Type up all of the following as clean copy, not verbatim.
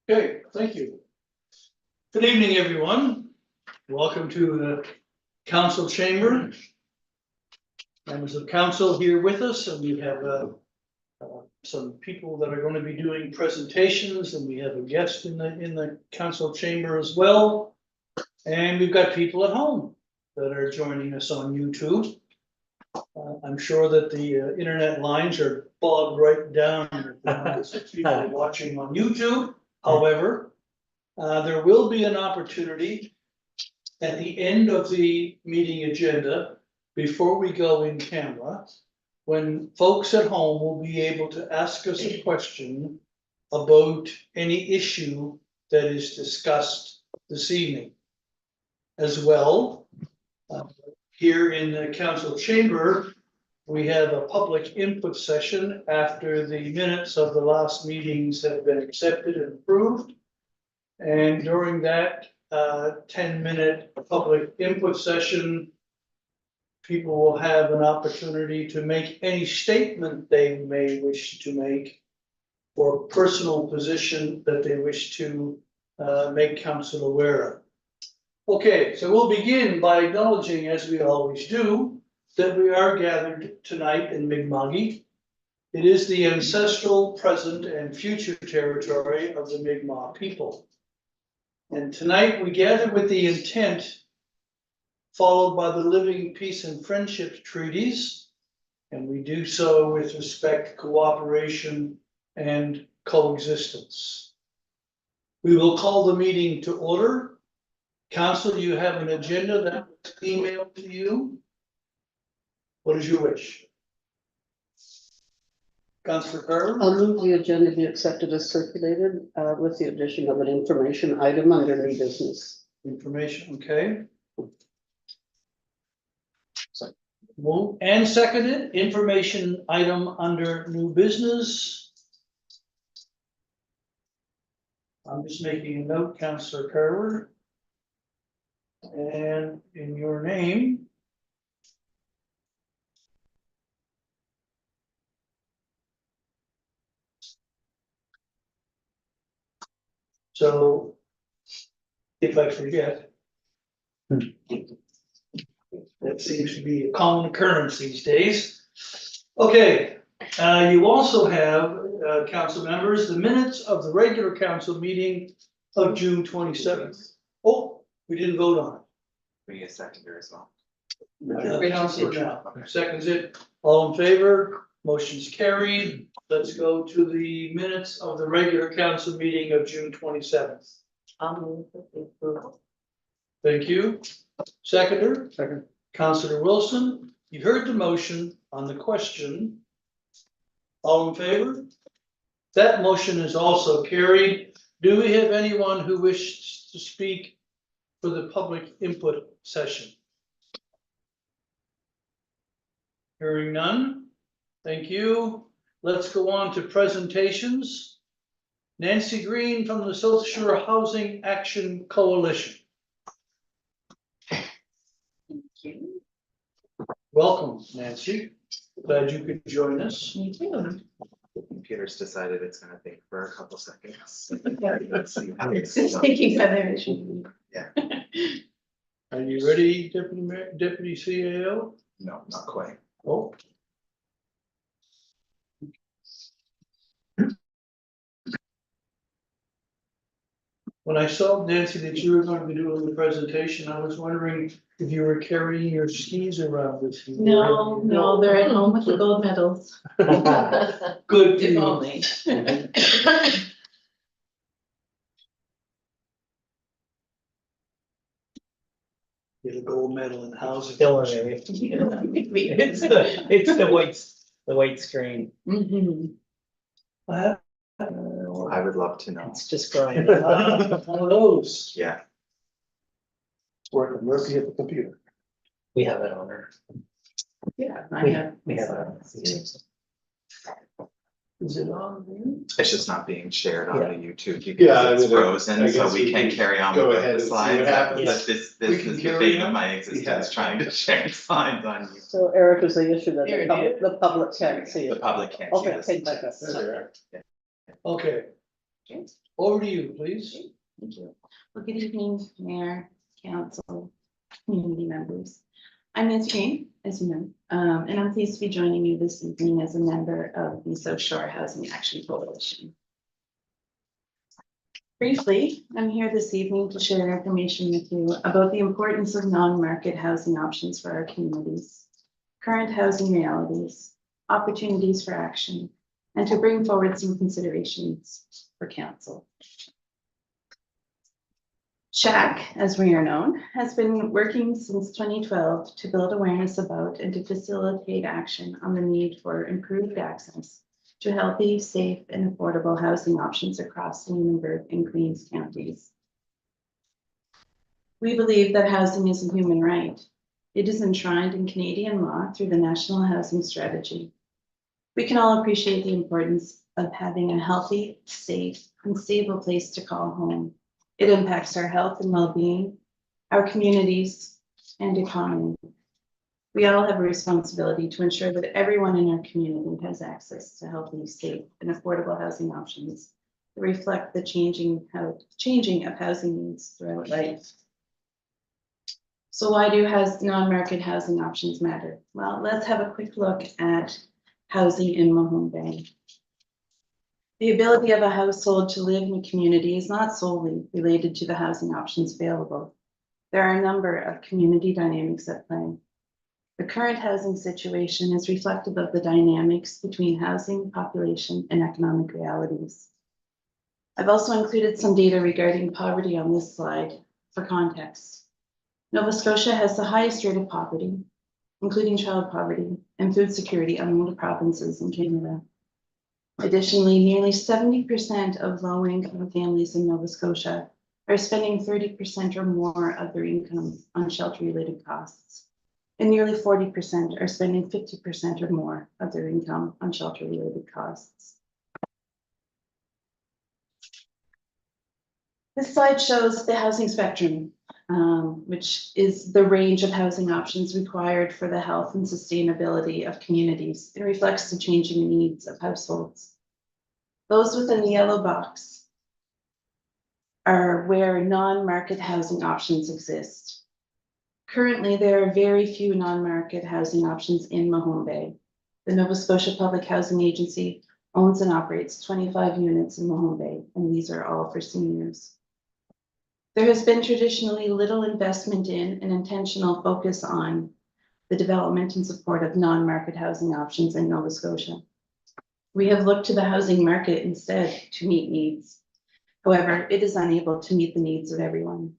Okay, thank you. Good evening, everyone. Welcome to the council chamber. Members of council here with us, and we have some people that are going to be doing presentations, and we have a guest in the council chamber as well. And we've got people at home that are joining us on YouTube. I'm sure that the internet lines are bogged right down with the numbers of people watching on YouTube. However, there will be an opportunity at the end of the meeting agenda, before we go in camera, when folks at home will be able to ask us a question about any issue that is discussed this evening. As well, here in the council chamber, we have a public input session after the minutes of the last meetings have been accepted and approved. And during that 10-minute public input session, people will have an opportunity to make any statement they may wish to make or personal position that they wish to make council aware of. Okay, so we'll begin by acknowledging, as we always do, that we are gathered tonight in Mi'kma'ki. It is the ancestral, present, and future territory of the Mi'kmaq people. And tonight we gather with the intent followed by the Living Peace and Friendship Treaties, and we do so with respect, cooperation, and coexistence. We will call the meeting to order. Council, you have an agenda that was emailed to you. What is your wish? Councilor Carver? I'll move the agenda be accepted as circulated with the addition of an information item under new business. Information, okay. Move and seconded, information item under new business. I'm just making a note, Councilor Carver. And in your name. So if I forget, that seems to be a common occurrence these days. Okay, you also have, council members, the minutes of the regular council meeting of June 27th. Oh, we didn't vote on it. We need a seconder as well. Councilor now, seconds it, all in favor, motion's carried. Let's go to the minutes of the regular council meeting of June 27th. I'll move the approval. Thank you. Seconder? Second. Councilor Wilson, you heard the motion on the question. All in favor? That motion is also carried. Do we have anyone who wishes to speak for the public input session? Hearing none. Thank you. Let's go on to presentations. Nancy Green from the South Shore Housing Action Coalition. Thank you. Welcome, Nancy. Glad you could join us. Me too. The computer's decided it's gonna think for a couple seconds. Yeah. Let's see how It's this just goes. taking some Are you ready, Deputy CAO? No, not quite. Oh. When I saw, Nancy, that you were going to be doing the presentation, I was wondering if you were carrying your skis around with you. No, they're at home with the gold medals. Good for If you. only. Get a gold medal in housing. Hillary. It's the white screen. Mhm. I would love to know. It's just growing. One of those. Yeah, Working Murphy at the computer. We have it on her. Yeah, I We have. we have it. Is it on there? it's just not being shared on Yeah. the YouTube Yeah, because I it's mean, I frozen, so guess we we can can carry on go with ahead the and see what slides. happens. But this We is can the carry bane on? of my existence, Yeah. trying to share slides on you. So Eric is the issue that There it is. the public can't see The it. public can't see Okay, this. take back up. There. Okay. Okay. Over to you, please. Thank you. Well, good evening, Mayor, Council, community members. I'm Nancy Kane, as you know, and I'm pleased to be joining you this evening as a member of the South Shore Housing Action Coalition. Briefly, I'm here this evening to share information with you about the importance of non-market housing options for our communities, current housing realities, opportunities for action, and to bring forward some considerations for council. SHAC, as we are known, has been working since 2012 to build awareness about and to facilitate action on the need for improved access to healthy, safe, and affordable housing options across Lunenburg and Queens counties. We believe that housing is a human right. It is enshrined in Canadian law through the National Housing Strategy. We can all appreciate the importance of having a healthy, safe, and stable place to call home. It impacts our health and well-being, our communities, and economy. We all have a responsibility to ensure that everyone in our community has access to healthy, safe, and affordable housing options that reflect the changing of housing needs throughout life. So why do non-market housing options matter? Well, let's have a quick look at housing in Mahone Bay. The ability of a household to live in a community is not solely related to the housing options available. There are a number of community dynamics at play. The current housing situation is reflective of the dynamics between housing, population, and economic realities. I've also included some data regarding poverty on this slide for context. Nova Scotia has the highest rate of poverty, including child poverty and food security among the provinces in Canada. Additionally, nearly 70% of low-income families in Nova Scotia are spending 30% or more of their income on shelter-related costs, and nearly 40% are spending 50% or more of their income on shelter-related costs. This slide shows the housing spectrum, which is the range of housing options required for the health and sustainability of communities. It reflects the changing needs of households. Those within the yellow box are where non-market housing options exist. Currently, there are very few non-market housing options in Mahone Bay. The Nova Scotia Public Housing Agency owns and operates 25 units in Mahone Bay, and these are all for seniors. There has been traditionally little investment in and intentional focus on the development and support of non-market housing options in Nova Scotia. We have looked to the housing market instead to meet needs. However, it is unable to meet the needs of everyone.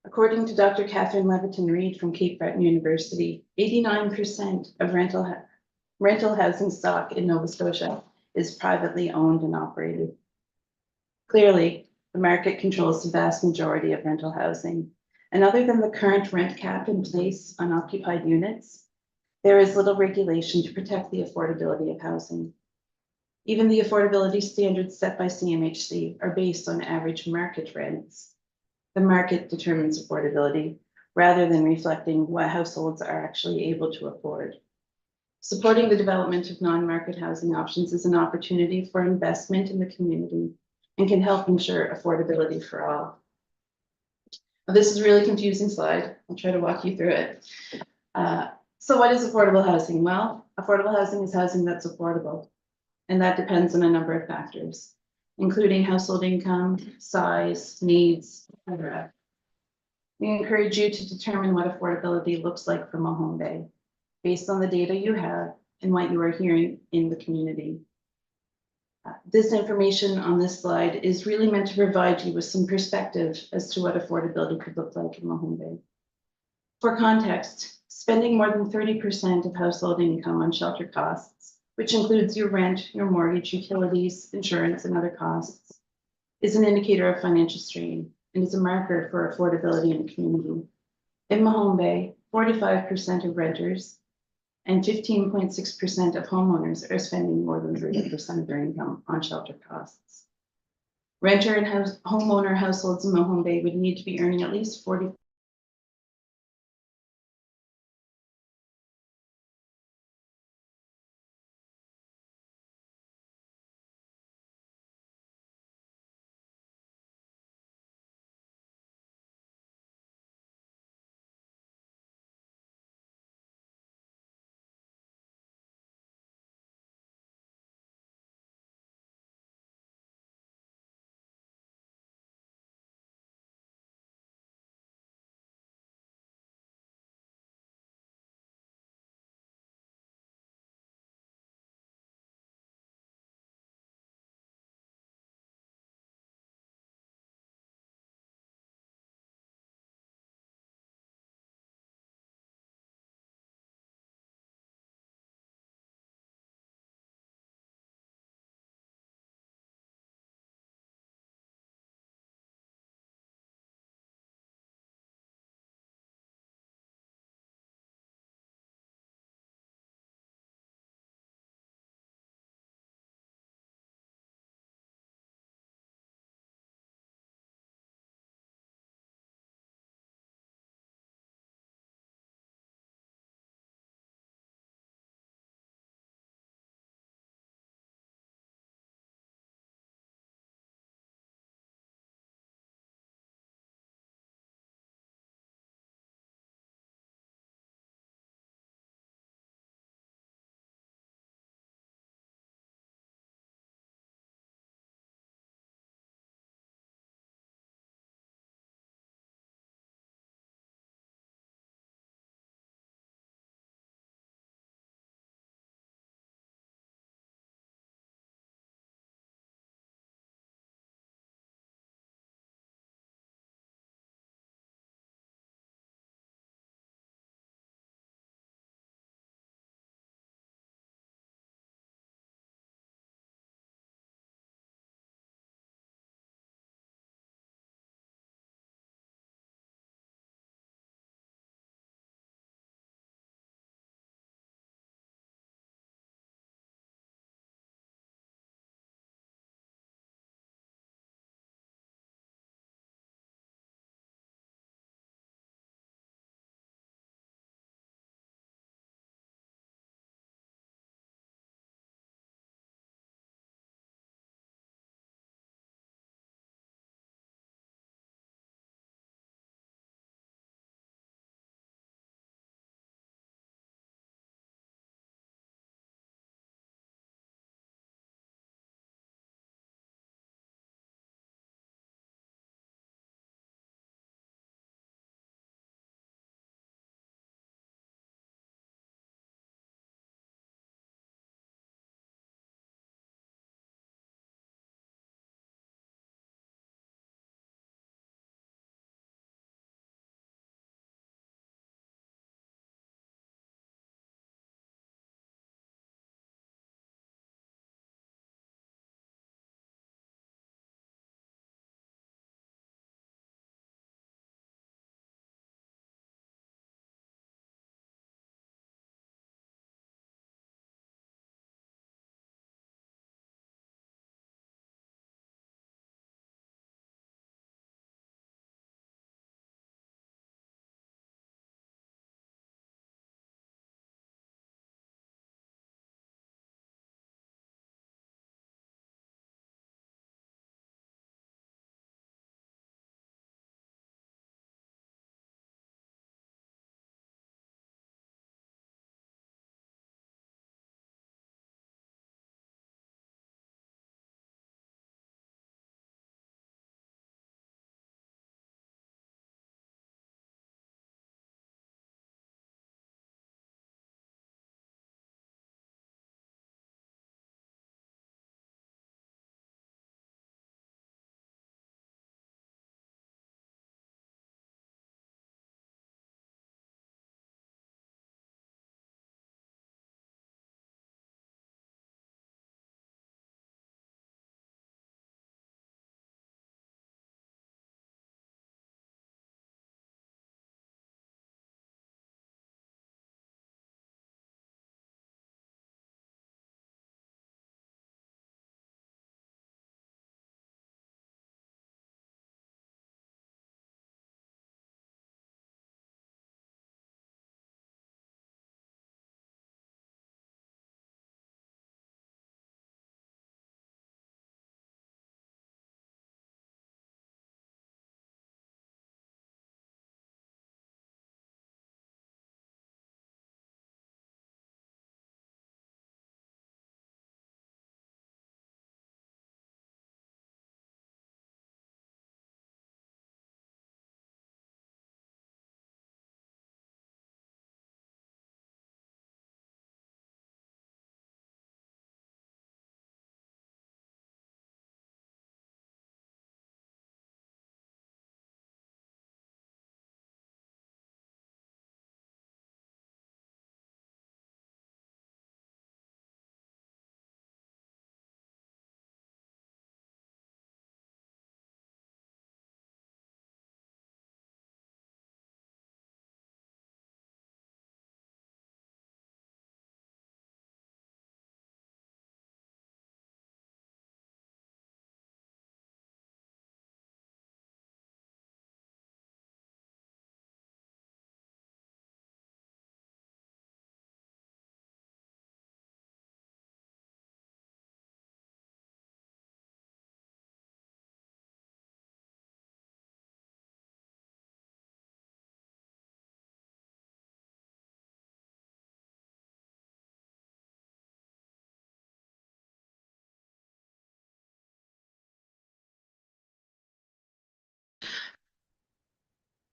According to Dr. Catherine Leviton-Reid from Cape Breton University, 89% of rental housing stock in Nova Scotia is privately owned and operated. Clearly, the market controls the vast majority of rental housing, and other than the current rent cap in place on occupied units, there is little regulation to protect the affordability of housing. Even the affordability standards set by CMHC are based on average market rents. The market determines affordability rather than reflecting what households are actually able to afford. Supporting the development of non-market housing options is an opportunity for investment in the community and can help ensure affordability for all. Now, this is a really confusing slide. I'll try to walk you through it. So what is affordable housing? Well, affordable housing is housing that's affordable, and that depends on a number of factors, including household income, size, needs, etc. We encourage you to determine what affordability looks like for Mahone Bay, based on the data you have and what you are hearing in the community. This information on this slide is really meant to provide you with some perspective as to what affordability could look like in Mahone Bay. For context, spending more than 30% of household income on shelter costs, which includes your rent, your mortgage, utilities, insurance, and other costs, is an indicator of financial strain and is a marker for affordability in the community. In Mahone Bay, 45% of renters and 15.6% of homeowners are spending more than 30% of their income on shelter costs. Renter and homeowner households in Mahone Bay would need to be earning at least 40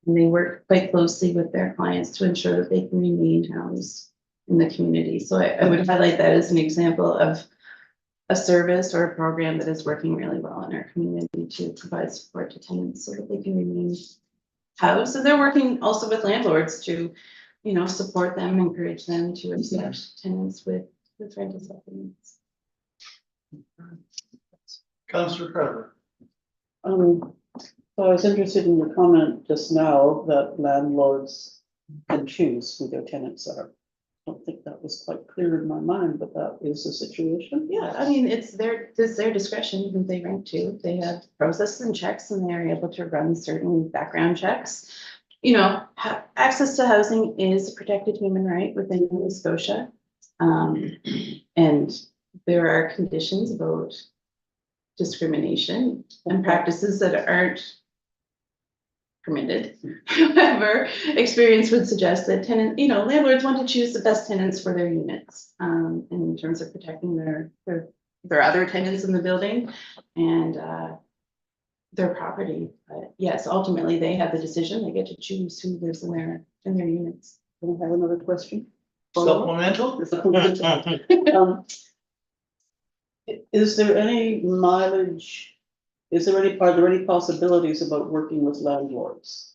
And they work quite closely with their clients to ensure that they can remain housed in the community. So I would highlight that as an example of a service or a program that is working really well in our community to provide support to tenants so that they can remain housed. So they're working also with landlords to, you know, support them, encourage them to accept tenants with rental supplements. Councillor Carver. So I was interested in your comment just now that landlords can choose who their tenants are. I don't think that was quite clear in my mind, but that is the situation. Yeah, I mean, it's their discretion who they rent to. They have processes and checks and they're able to run certain background checks. You know, access to housing is a protected human right within Nova Scotia. And there are conditions about discrimination and practices that aren't permitted. However, experience would suggest that landlords want to choose the best tenants for their units, in terms of protecting their other tenants in the building and their property. But yes, ultimately they have the decision. They get to choose who lives in their units. Can I have another question? Supplemental? Is there any mileage? Are there any possibilities about working with landlords?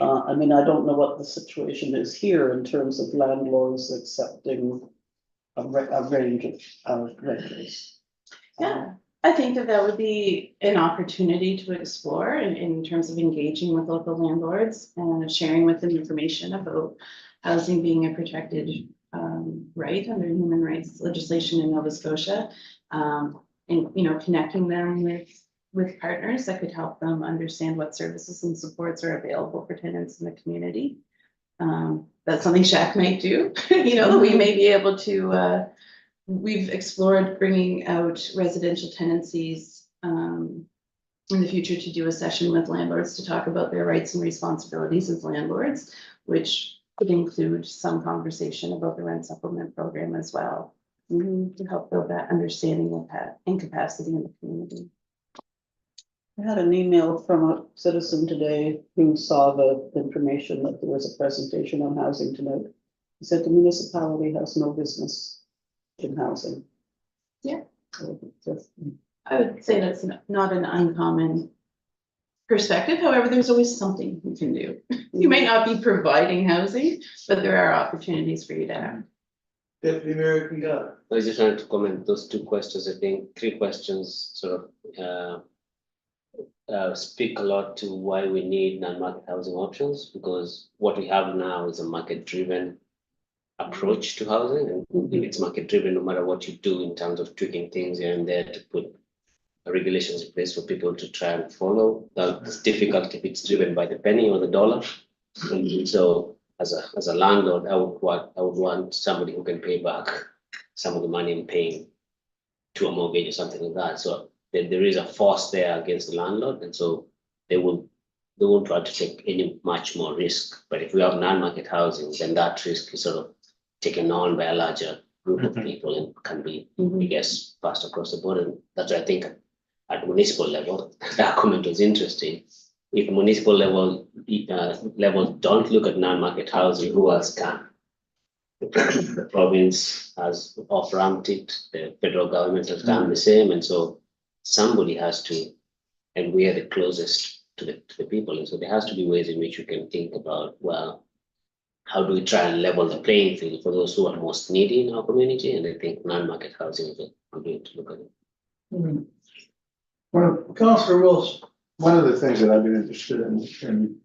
I mean, I don't know what the situation is here in terms of landlords accepting a range of renters. Yeah, I think that would be an opportunity to explore in terms of engaging with local landlords and sharing with them information about housing being a protected right under human rights legislation in Nova Scotia, and connecting them with partners that could help them understand what services and supports are available for tenants in the community. That's something SHAC might do. We may be able to. We've explored bringing out residential tenancies in the future to do a session with landlords to talk about their rights and responsibilities as landlords, which could include some conversation about the rent supplement program as well, to help build that understanding of that incapacity in the community. I had an email from a citizen today who saw the information that there was a presentation on housing tonight. He said the municipality has no business in housing. Yeah. I would say that's not an uncommon perspective. However, there's always something you can do. You might not be providing housing, but there are opportunities for you to act. Deputy Mayor Kingata. I just wanted to comment those two questions. I think three questions sort of speak a lot to why we need non-market housing options, because what we have now is a market-driven approach to housing, and if it's market-driven, no matter what you do in terms of tweaking things here and there to put regulations in place for people to try and follow, it's difficult if it's driven by the penny or the dollar. And so, as a landlord, I would want somebody who can pay back some of the money I'm paying to a mortgage or something like that. So there is a force there against the landlord, and so they won't try to take any much more risk. But if we have non-market housing, then that risk is sort of taken on by a larger group of people and can be, I guess, passed across the board. And that's why I think at municipal level, that comment was interesting. If municipal level don't look at non-market housing, who else can? The province has off-ramped it, the federal government has done the same, and so somebody has to, and we are the closest to the people, and so there has to be ways in which we can think about, well, how do we try and level the playing field for those who are most needy in our community? And I think non-market housing is a good way to look at it. Well, Councillor Wilson. One of the things that I've been interested in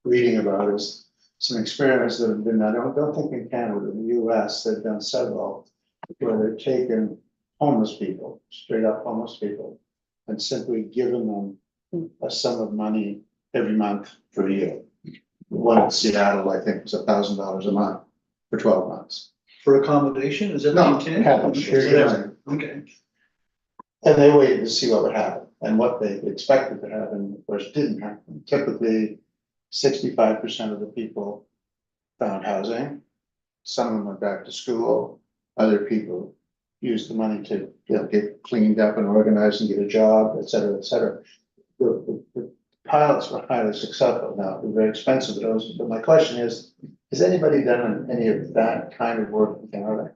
reading about is some experiments that have been, I don't think in Canada, in the US, they've done several, where they've taken homeless people, straight up homeless people, and simply given them a sum of money every month for a year. One in Seattle, I think, was $1,000 a month for 12 months. For accommodation, is that the No, intent? cash, sure. Okay. And they waited to see what would happen, and what they expected to happen, of course, didn't happen. Typically, 65% of the people found housing. Some of them went back to school. Other people used the money to get cleaned up and organized and get a job, et cetera, et cetera. The pilots were highly successful. Now, they're very expensive, but my question is, has anybody done any of that kind of work in Canada?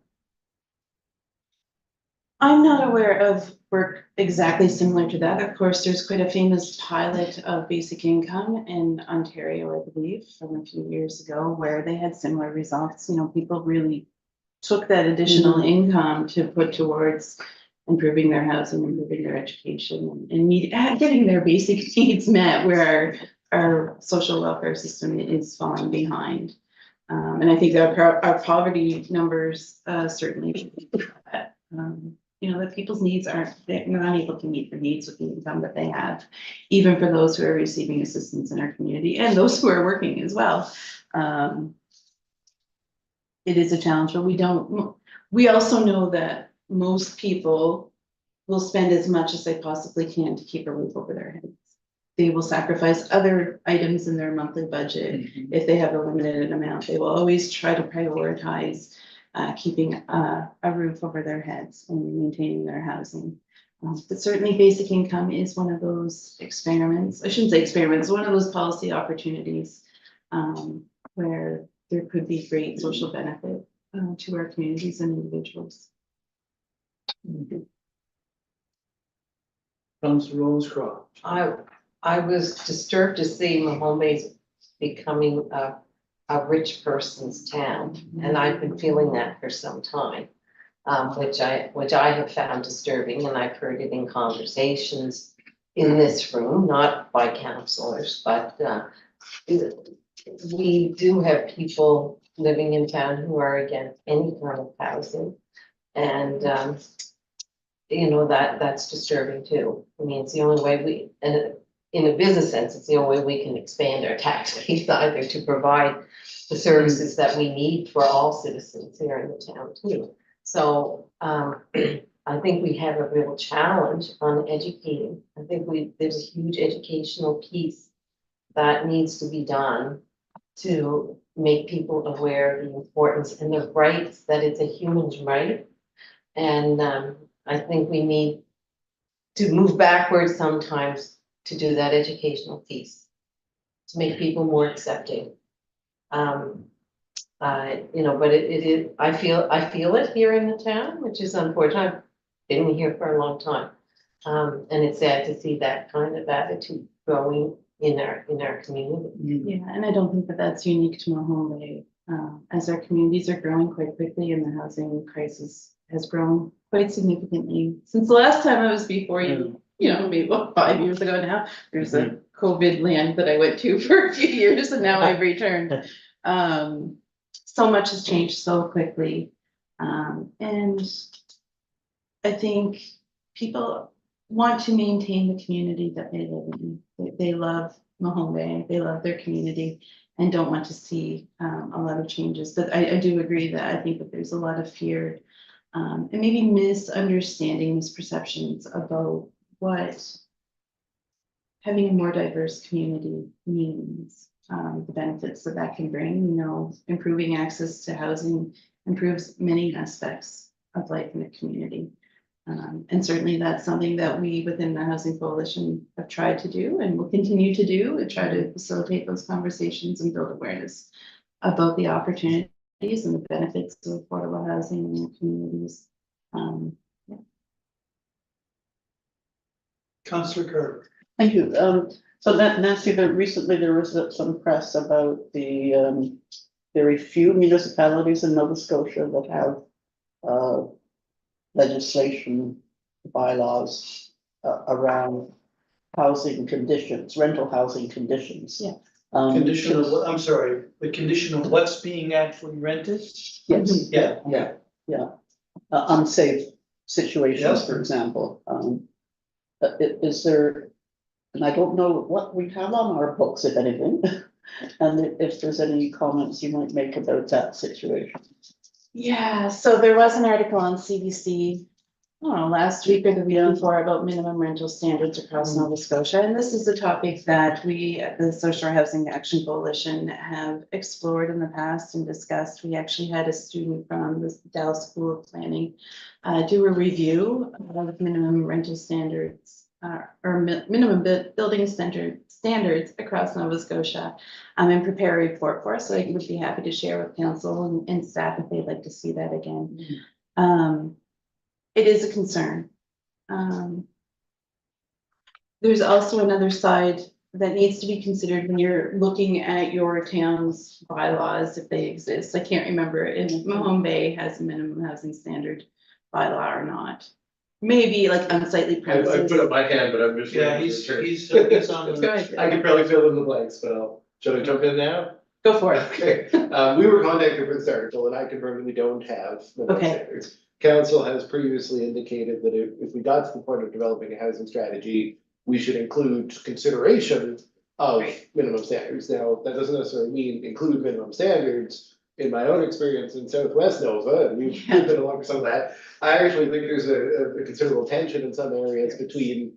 I'm not aware of work exactly similar to that. Of course, there's quite a famous pilot of basic income in Ontario, I believe, from a few years ago, where they had similar results. You know, people really took that additional income to put towards improving their housing, improving their education, and getting their basic needs met, where our social welfare system is falling behind. And I think that our poverty numbers certainly show that. You know, that people's needs they're not able to meet the needs with the income that they have, even for those who are receiving assistance in our community and those who are working as well. It is a challenge, but we also know that most people will spend as much as they possibly can to keep a roof over their heads. They will sacrifice other items in their monthly budget. If they have a limited amount, they will always try to prioritize keeping a roof over their heads and maintaining their housing. But certainly basic income is one of those experiments. I shouldn't say experiments, one of those policy opportunities where there could be great social benefit to our communities and individuals. Councillor Ravenscroft. I was disturbed to see Mahone Bay becoming a rich person's town, and I've been feeling that for some time. Which I have found disturbing, and I've heard it in conversations in this room, not by councillors, but we do have people living in town who are against any kind of housing. And you know, that's disturbing too. I mean, it's the only way and in a business sense, it's the only way we can expand our tax base either to provide the services that we need for all citizens here in the town too. So I think we have a real challenge on educating. I think there's a huge educational piece that needs to be done to make people aware of the importance and the rights, that it's a human's right. And I think we need to move backwards sometimes to do that educational piece, to make people more accepting. You know, but it is, I feel it here in the town, which is unfortunate. I've been here for a long time. And it's sad to see that kind of attitude growing in our community. Yeah, and I don't think that that's unique to Mahone Bay. As our communities are growing quite quickly and the housing crisis has grown quite significantly since the last time I was before you, you know, maybe about 5 years ago now. There's a COVID land that I went to for a few years and now I've returned. So much has changed so quickly. And I think people want to maintain the community that they live in. They love Mahone Bay, they love their community and don't want to see a lot of changes. But I do agree that I think that there's a lot of fear and maybe misunderstanding, misperceptions about what having a more diverse community means. The benefits that can bring, you know, improving access to housing improves many aspects of life in the community. And certainly that's something that we within the Housing Coalition have tried to do and will continue to do, and try to facilitate those conversations and build awareness about the opportunities and the benefits of affordable housing in the communities. Yeah. Councillor Carter. Thank you. So Nancy, recently there was some press about the very few municipalities in Nova Scotia that have legislation, bylaws around housing conditions, rental housing conditions. Yeah. Condition of what, I'm sorry, the condition of what's being actually rented? Yes. Yeah. Unsafe situations, Yeah. for example. Is there, and I don't know what we have on our books, if anything, and if there's any comments you might make about that situation. Yeah, so there was an article on CBC, I don't know, last week or the week before about minimum rental standards across Nova Scotia. And this is a topic that we at the Social Housing Action Coalition have explored in the past and discussed. We actually had a student from the Dallas School of Planning do a review of minimum rental standards minimum building standards across Nova Scotia. And prepare a report for us, so I would be happy to share with council and staff if they'd like to see that again. It is a concern. There's also another side that needs to be considered when you're looking at your town's bylaws, if they exist. I can't remember if Mahone Bay has a minimum housing standard bylaw or not. Maybe like unsightly I premises. put up my hand, but I'm just. Yeah, waiting for he's your turn. on Go the, ahead. I can probably fill in the blanks, but should I jump in now? Go for it. Okay, we were contacted for this article and I confirmed that we don't have minimum Okay. standards. Council has previously indicated that if we got to the point of developing a housing strategy, we should include consideration of Right. minimum standards. Now, that doesn't necessarily mean include minimum standards. In my own experience in Southwest Nova, and we've Yeah. been along with some of that, I actually think there's a considerable tension in some areas between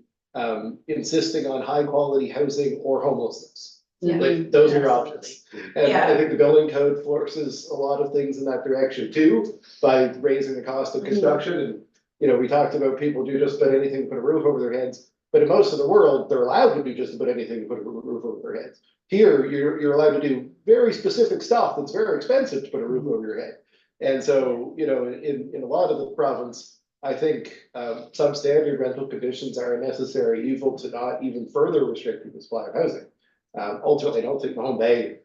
insisting on high quality housing or homelessness. Yeah. Like, those are your options. And Yeah. I think the building code forces a lot of things in that direction too, by raising the cost of construction and, you know, we talked about people do just about anything to put a roof over their heads. But in most of the world, they're allowed to do just about anything to put a roof over their heads. Here, you're allowed to do very specific stuff that's very expensive to put a roof over your head. And so, you know, in a lot of the province, I think substandard rental conditions are a necessary evil to not even further restricting the supply of housing. Ultimately, I don't think Mahone Bay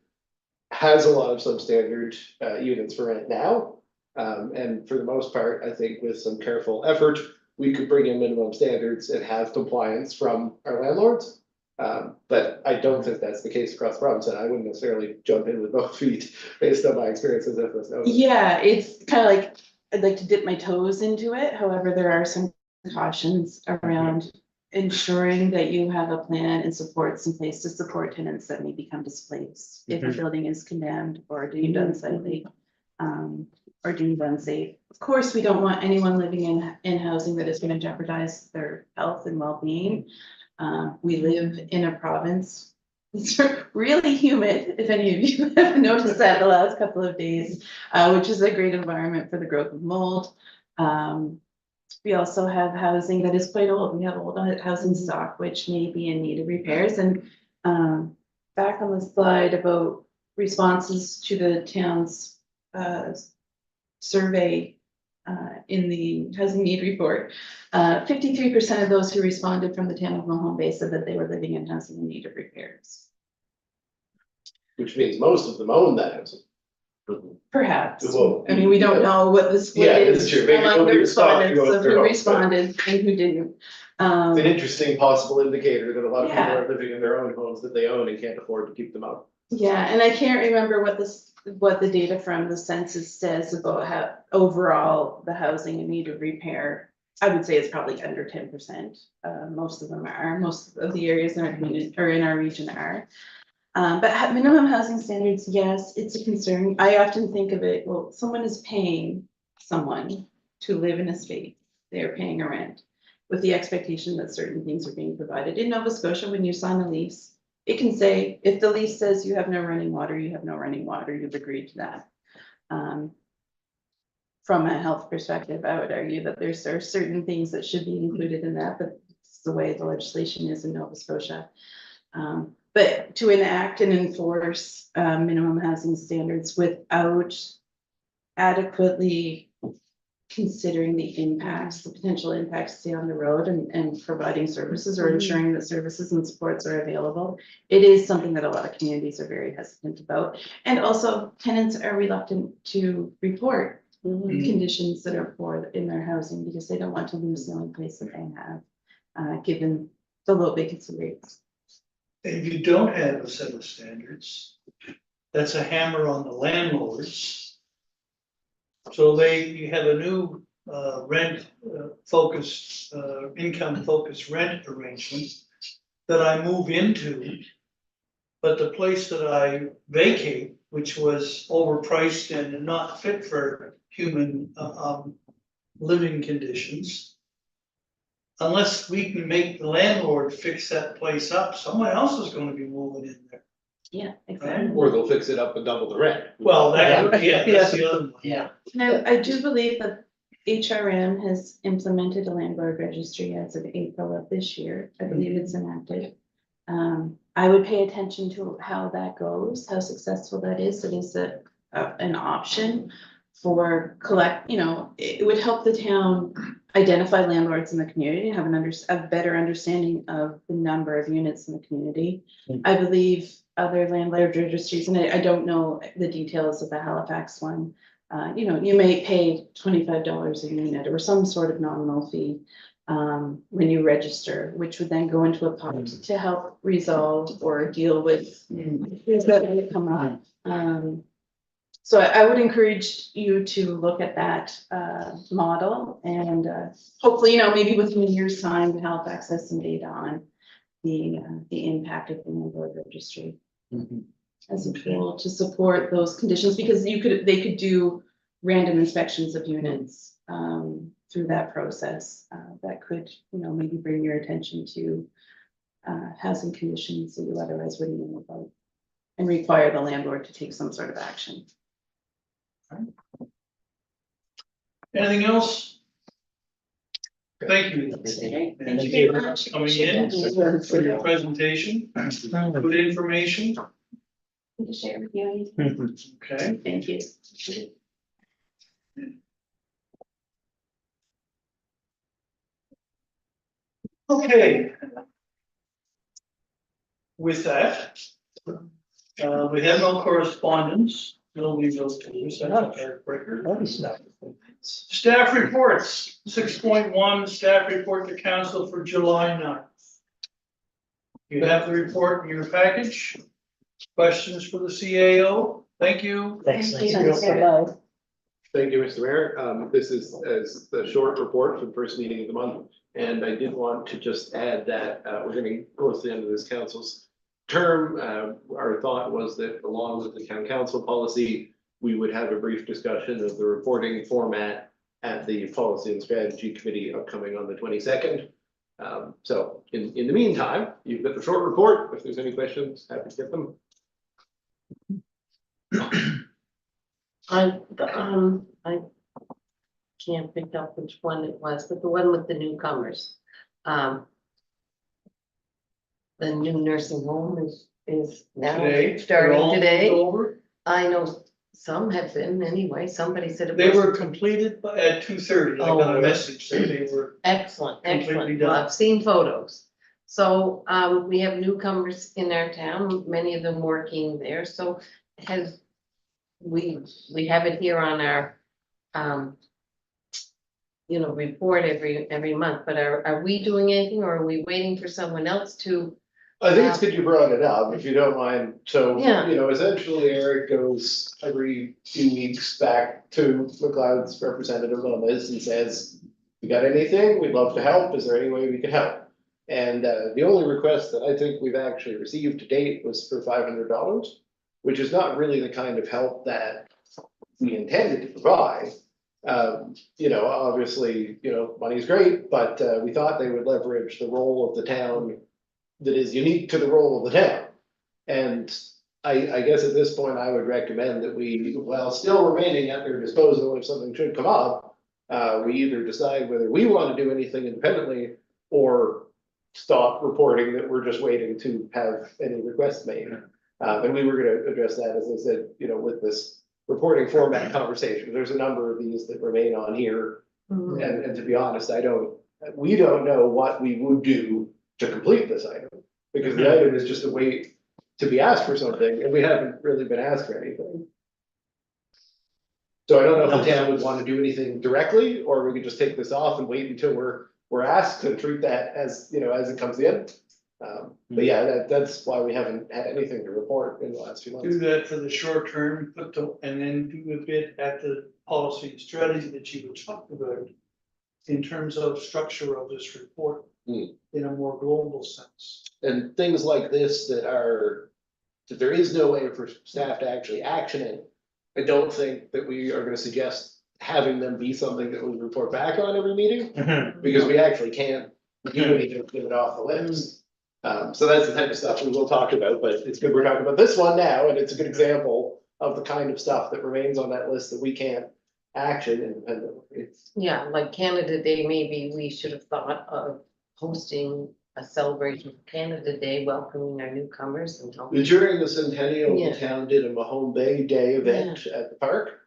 has a lot of substandard units for rent now. And for the most part, I think with some careful effort, we could bring in minimum standards and have compliance from our landlords. But I don't think that's the case across the province, and I wouldn't necessarily jump in with both feet based on my experiences at this note. Yeah, it's kind of like, I'd like to dip my toes into it. However, there are some cautions around ensuring that you have a plan and supports in place to support tenants that may become displaced if a building is condemned or deemed unsightly, or deemed unsafe. Of course, we don't want anyone living in housing that is going to jeopardize their health and well-being. We live in a province, it's really humid, if any of you have noticed that the last couple of days, which is a great environment for the growth of mold. We also have housing that is quite old. We have old housing stock, which may be in need of repairs. And back on the slide about responses to the town's survey in the housing need report, 53% of those who responded from the town of Mahone Bay said that they were living in housing in need of repairs. Which means most of them own that housing. Perhaps. Well, I mean, we don't know what the split Yeah, is that's true. Maybe among the nobody responded respondents to of their who own, but- responded and who didn't. It's an interesting possible indicator that a lot of people Yeah. are living in their own homes that they own and can't afford to keep them up. Yeah, and I can't remember what the data from the census says about how overall the housing in need of repair. I would say it's probably under 10%. Most of them are, most of the areas in our community or in our region are. But minimum housing standards, yes, it's a concern. I often think of it, well, someone is paying someone to live in a space. They're paying a rent with the expectation that certain things are being provided. In Nova Scotia, when you sign a lease, it can say, if the lease says you have no running water, you have no running water, you've agreed to that. From a health perspective, I would argue that there are certain things that should be included in that, but it's the way the legislation is in Nova Scotia. But to enact and enforce minimum housing standards without adequately considering the impacts, the potential impacts down the road and providing services or ensuring that services and supports are available. It is something that a lot of communities are very hesitant about. And also tenants are reluctant to report conditions that are poor in their housing because they don't want to lose the only place that they have, given the low vacancy rates. if you don't have a set of standards, that's a hammer on the landlords. So you have a new rent focused, income focused rent arrangement that I move into. But the place that I vacate, which was overpriced and not fit for human living conditions. Unless we can make the landlord fix that place up, someone else is gonna be moving in there. Yeah, exactly. Or they'll fix it up and double the rent. Well, that's the other one. Yeah. Now, I do believe that HRM has implemented a landlord registry as of April of this year. I believe it's enacted. I would pay attention to how that goes, how successful that is. It is an option for it would help the town identify landlords in the community, have a better understanding of the number of units in the community. I believe other landlord registries, and I don't know the details of the Halifax one. You may pay $25 a unit or some sort of nominal fee when you register, which would then go into a pot to help resolve or deal with issues that may come up. So I would encourage you to look at that model and hopefully, maybe within a year's time, Halifax has some data on the impact of the landlord registry as a tool to support those conditions, because they could do random inspections of units through that process that could, maybe bring your attention to housing conditions that you otherwise wouldn't know about and require the landlord to take some sort of action. Anything else? Thank you. Okay, Thank you for coming in for your presentation. Good information. To share with you. Okay. Thank you. Okay. With that, we have no correspondence. No legal to Staff reports, 6.1, staff report to council for July 9th. You have the report in your package. Questions for the CAO? Thank you. Thanks. Thank you. Bye-bye. Thank you, Mr. Mayor. This is as the short report for the first meeting of the month. And I did want to just add that we're getting close to the end of this council's term. Our thought was that along with the town council policy, we would have a brief discussion of the reporting format at the policy and strategy committee upcoming on the 22nd. So in the meantime, you've got the short report. If there's any questions, happy to get them. I can't pick up which one it was, but the one with the newcomers. The new nursing home is now Today, starting all today. over. I know some have been anyway. Somebody said it They was were completed at 2:30. I got a message that they were. excellent, completely excellent. done. Well, I've seen photos. So we have newcomers in our town, many of them working there. So we have it here on our report every month, but are we doing anything, or are we waiting for someone else to? I think it's good you brought it up, if you don't mind. So, Yeah. Essentially Eric goes every few weeks back to McLeod's representative on this and says, you got anything? We'd love to help. Is there any way we can help? And the only request that I think we've actually received to date was for $500, which is not really the kind of help that we intended to provide. Obviously, money's great, but we thought they would leverage the role of the town that is unique to the role of the town. And I guess at this point, I would recommend that we, while still remaining at their disposal if something should come up, we either decide whether we want to do anything independently or stop reporting that we're just waiting to have any requests made. And we were gonna address that, as I said, with this reporting format conversation. There's a number of these that remain on here. And to be honest, we don't know what we would do to complete this item. Because the item is just a wait to be asked for something, and we haven't really been asked for anything. So I don't know if the town would want to do anything directly, or we could just take this off and wait until we're asked and treat that as, as it comes in. But yeah, that's why we haven't had anything to report in the last few months. Do that for the short term, and then do a bit at the policy and strategy that you were talking about in terms of structure of this report in a more global sense. And things like this that there is no way for staff to actually action it. I don't think that we are gonna suggest having them be something that we report back on every meeting, because we actually can't do anything to get it off the list. So that's the type of stuff we will talk about, but it's good we're talking about this one now, and it's a good example of the kind of stuff that remains on that list that we can't action independently. Yeah, like Canada Day, maybe we should have thought of hosting a celebration of Canada Day, welcoming our newcomers and helping. During the centennial, Yeah. the town did a Mahone Bay Day event at the park.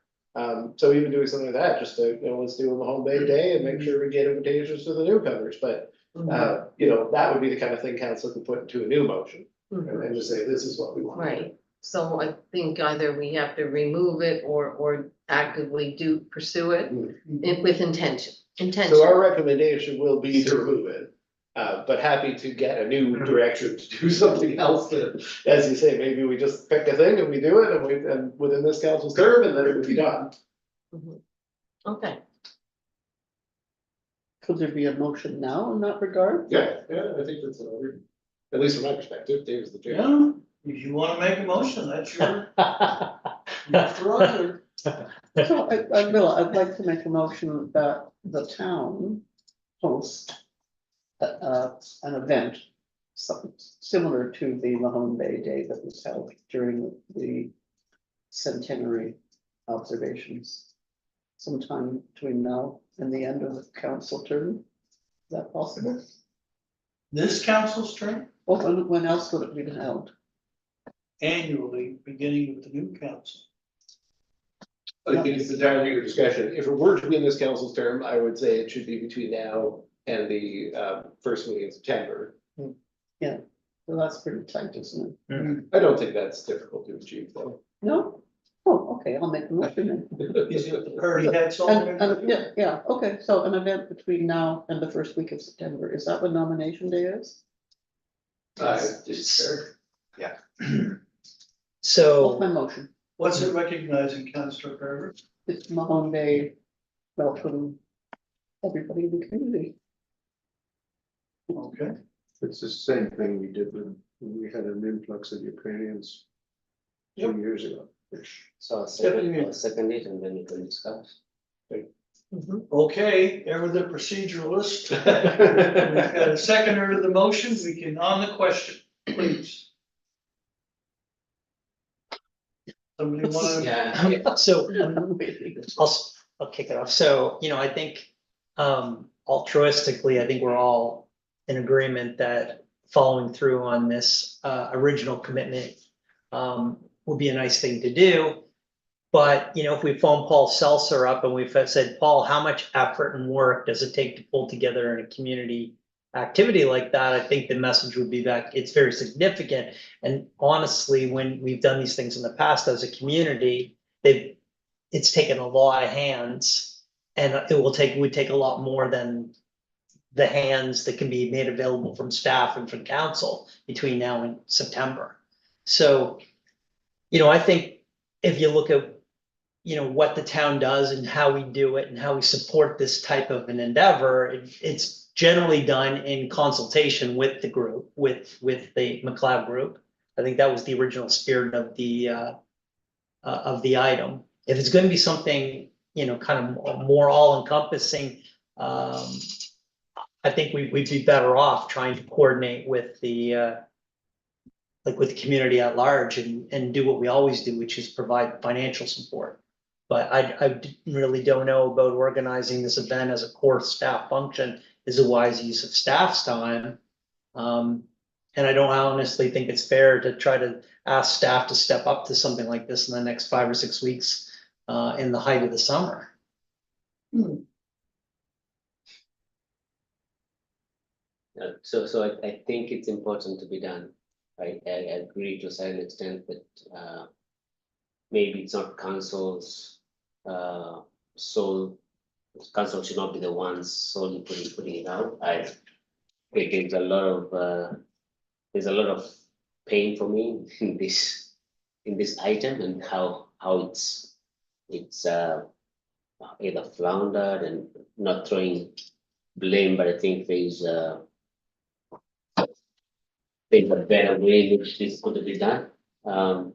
So even doing something like that, just to, let's do a Mahone Bay Day and make sure we get invitations to the newcomers, but. That would be the kind of thing council could put into a new motion and just say, this is what we want. Right, so I think either we have to remove it or actively pursue it with intention. So our recommendation will be to remove it. But happy to get a new direction to do something else that, as you say, maybe we just pick a thing and we do it and within this council's term and then it would be done. Okay, Could there be a motion now in that regard? Yeah, I think that's, at least from my perspective, Dave's the chair. Yeah, if you wanna make a motion, that's your prerogative. So I'd like to make a motion that the town host an event similar to the Mahone Bay Day that was held during the centenary observations sometime between now and the end of the council term. Is that possible? This council's term Or when else would it be held? annually, beginning with the new council. I think it's entirely your discussion. If it were to be in this council's term, I would say it should be between now and the first meeting in September. So that's pretty tight, isn't it? I don't think that's difficult to achieve though. No? Oh, okay, I'll make the motion then. Is it the party heads all? Yeah, okay, so an event between now and the first week of September, is that what nomination day is? So. What's my motion? What's it recognizing, Councillor Carver? It's Mahone Day, welcome everybody in the community. Okay, It's the same thing we did when we had an influx of Ukrainians 2 years ago. So Stephanie. I'll second it and then you can discuss. okay, ever the proceduralist. We've got a seconder to the motion, we can on the question, please. Somebody wanna? Yeah. So I'm waiting. I'll kick it off. So, I think altruistically, I think we're all in agreement that following through on this original commitment would be a nice thing to do. But, if we phone Paul Seltzer up and we've said, Paul, how much effort and work does it take to pull together in a community activity like that? I think the message would be that it's very significant. And honestly, when we've done these things in the past as a community, it's taken a lot of hands, and would take a lot more than the hands that can be made available from staff and from council between now and September. So, I think if you look at, what the town does and how we do it and how we support this type of an endeavor, it's generally done in consultation with the group, with the McLeod group. I think that was the original spirit of the item. If it's going to be something, kind of more all encompassing, I think we'd be better off trying to coordinate with the with the community at large and do what we always do, which is provide financial support. But I really don't know about organizing this event as a core staff function is a wise use of staff's time. And I don't honestly think it's fair to try to ask staff to step up to something like this in the next 5 or 6 weeks in the height of the summer. So I think it's important to be done. I agree to a certain extent that maybe it's not council's sole, council should not be the ones solely putting it out. I think there's a lot of pain for me in this item and how it's either floundered and not throwing blame, but I think there's a better way in which this could be done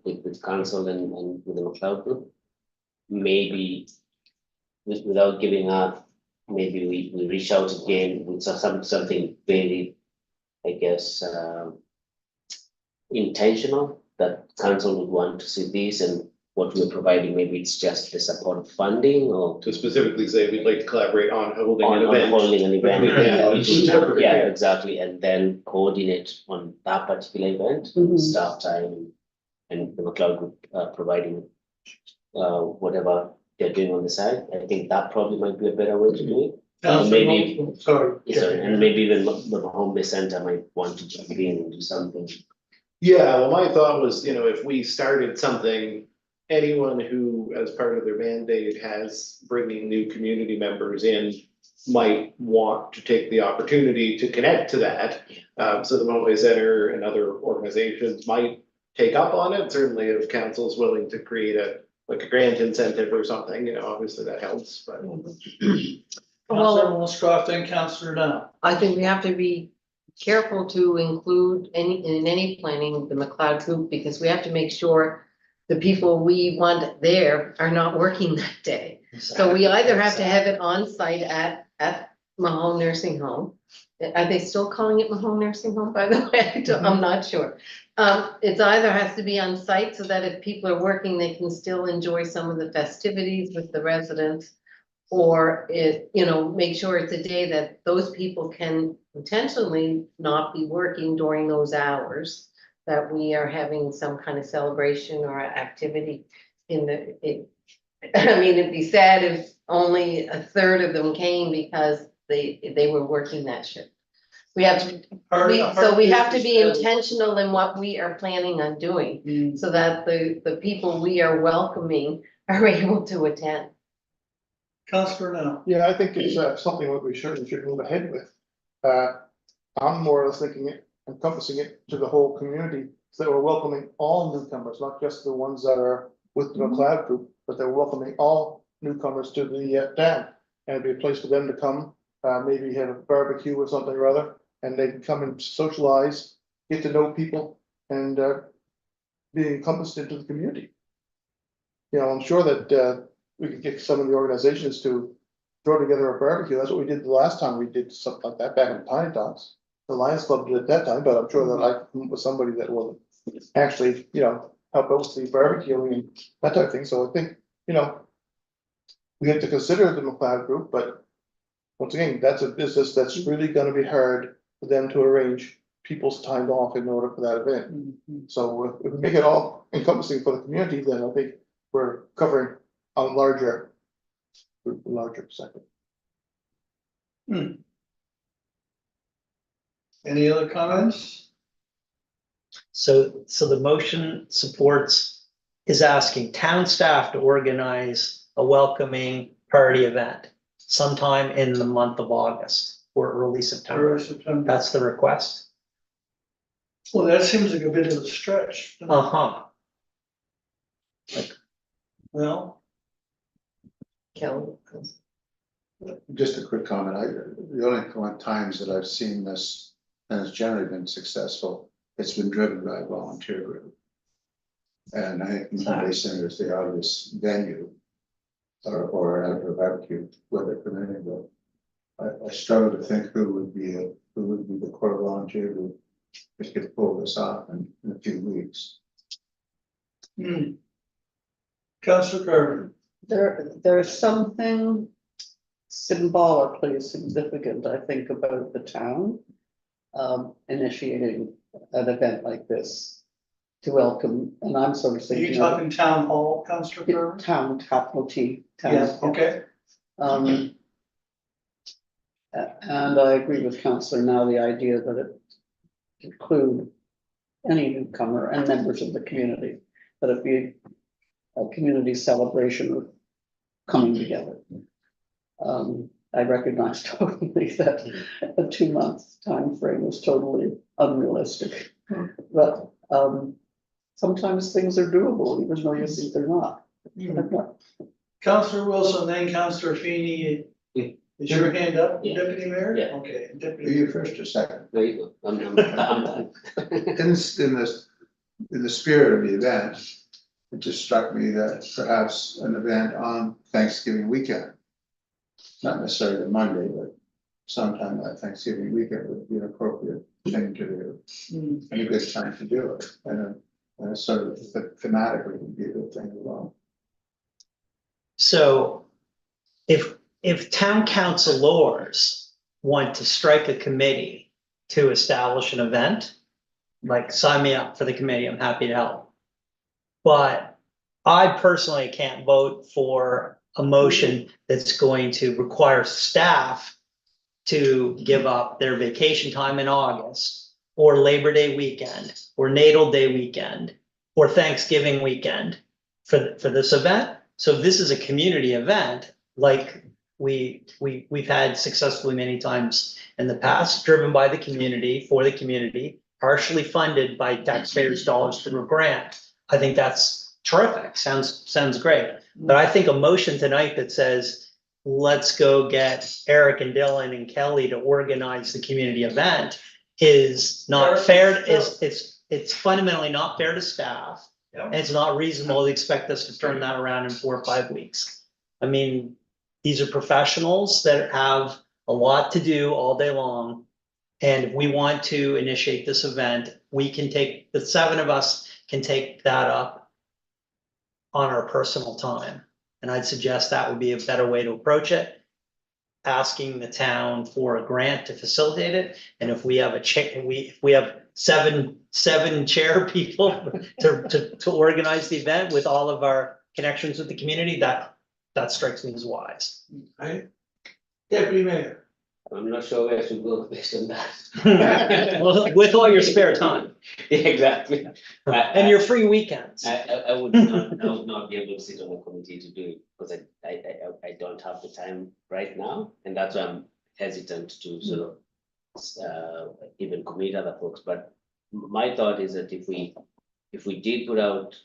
with council and with the McLeod group. Maybe without giving up, maybe we reach out again with something very, I guess, intentional that council would want to see this, and what we're providing, maybe it's just the support of funding or To specifically say we'd like to collaborate on holding an on event. holding an event. Yeah, separate, Yeah, yeah. exactly, and then coordinate on that particular event, Mhm. staff time, and the McLeod group providing whatever they're doing on the side. I think that probably might be a better way to do it. Councillor maybe- Mo- sorry. Sorry, and maybe even the home based center might want to jump in and do something. Yeah, well, my thought was, you know, if we started something, anyone who, as part of their mandate, has bringing new community members in might want to take the opportunity to connect to that. So the Montway Center and other organizations might take up on it. Certainly if council's willing to create like a grant incentive or something, you know, obviously that helps, but. Councillor Molescroft and Councillor Now. I think we have to be careful to include in any planning, the McLeod group, because we have to make sure the people we want there are not working that day. So we either have to have it on site at Mahone Nursing Home. Are they still calling it Mahone Nursing Home, by the way? I'm not sure. It's either has to be on site so that if people are working, they can still enjoy some of the festivities with the residents. Or it, you know, make sure it's a day that those people can intentionally not be working during those hours. That we are having some kind of celebration or activity in I mean, it'd be sad if only a third of them came because they were working that shift. We have to, so we have to be intentional in what we are planning on doing, so that the people we are welcoming are able to attend. Councillor Now. Yeah, I think it's something that we certainly should move ahead with. I'm more or less thinking it, encompassing it to the whole community, so that we're welcoming all newcomers, not just the ones that are with the McLeod group, but they're welcoming all newcomers to the dam. And it'd be a place for them to come, maybe have a barbecue or something or other, and they can come and socialize, get to know people, and be encompassed into the community. You know, I'm sure that we could get some of the organizations to throw together a barbecue. That's what we did the last time we did something like that back in Pine Dogs. The Lions Club did it that time, but I'm sure that I was somebody that will actually, you know, help out with the barbecuing and that type of thing. So I think, you know, we have to consider the McLeod group, but once again, that's a business that's really gonna be hard for them to arrange people's time off in order for that event. So if we make it all encompassing for the community, then I think we're covering a larger sector. Any other comments? So the motion is asking town staff to organize a welcoming party event sometime in the month of August or early September. Early September. That's the request? Well, that seems like a bit of a stretch. Uh-huh. Well, Kelly. Just a quick comment, the only times that I've seen this, and it's generally been successful, it's been driven by a volunteer group. And I think Monday Center is the obvious venue, or a barbecue, weather permitting, but I struggle to think who would be the core volunteer group that could pull this off in a few weeks. Councillor Carter. There's something symbolically significant, I think, about the town initiating an event like this to welcome, and I'm sort of Are you thinking. talking town hall, Councillor Carter? Town, capital T. town. Yeah, okay. And I agree with Councillor Now, the idea that it include any newcomer and members of the community, that it be a community celebration of coming together. I recognize totally that a 2-month time frame is totally unrealistic, but sometimes things are doable, even though you think they're not. Councillor Wilson, then Councillor Feeney. Is your hand up, Yeah. Deputy Mayor? Yeah. Okay, Are Deputy. you first or second? There you go, I'm done. In the spirit of the event, it just struck me that perhaps an event on Thanksgiving weekend, not necessarily Monday, but sometime that Thanksgiving weekend would be an appropriate thing to do, and a good time to do it. And sort of thematically would be a good thing as well. So if town councilors want to strike a committee to establish an event, like sign me up for the committee, I'm happy to help. But I personally can't vote for a motion that's going to require staff to give up their vacation time in August, or Labor Day weekend, or Natal Day weekend, or Thanksgiving weekend for this event. So if this is a community event, like we've had successfully many times in the past, driven by the community, for the community, partially funded by taxpayers' dollars through a grant, I think that's terrific. Sounds great. But I think a motion tonight that says, let's go get Eric and Dylan and Kelly to organize the community event is not fair. It's fundamentally not fair to staff. Yeah. And it's not reasonable to expect us to turn that around in 4 or 5 weeks. I mean, these are professionals that have a lot to do all day long. And if we want to initiate this event, we can take, the 7 of us can take that up on our personal time. And I'd suggest that would be a better way to approach it. Asking the town for a grant to facilitate it. And if we have if we have seven chair people to organize the event with all of our connections with the community, that strikes me as wise. Right? Deputy Mayor. I'm not sure where to go based on that. Well, with all your spare time Yeah, exactly. and your free weekends. I would not be able to sit on a committee to do it because I don't have the time right now, and that's why I'm hesitant to sort of even commit other folks. But my thought is that if we did put out,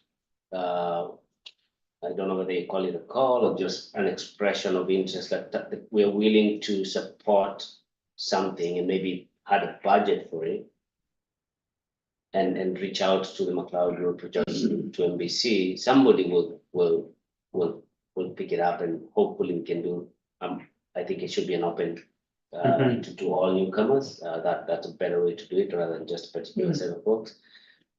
I don't know whether you call it a call or just an expression of interest, that we're willing to support something and maybe had a budget for it. And reach out to the McLeod Group, reach out to NBC, somebody will pick it up and hopefully we can do, I think it should be an open to all newcomers. That's a better way to do it rather than just a particular set of folks.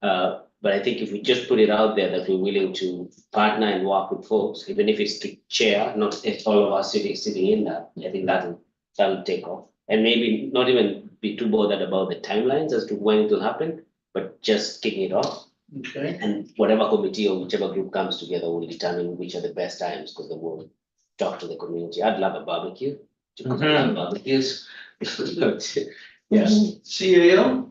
But I think if we just put it out there that we're willing to partner and work with folks, even if it's to chair, not all of us sitting in that, I think that'll take off. And maybe not even be too bothered about the timelines as to when it will happen, but just kicking it off. Okay. And whatever committee or whichever group comes together will determine which are the best times because they will talk to the community. I'd love a barbecue. Love barbecues. Yes. CAO?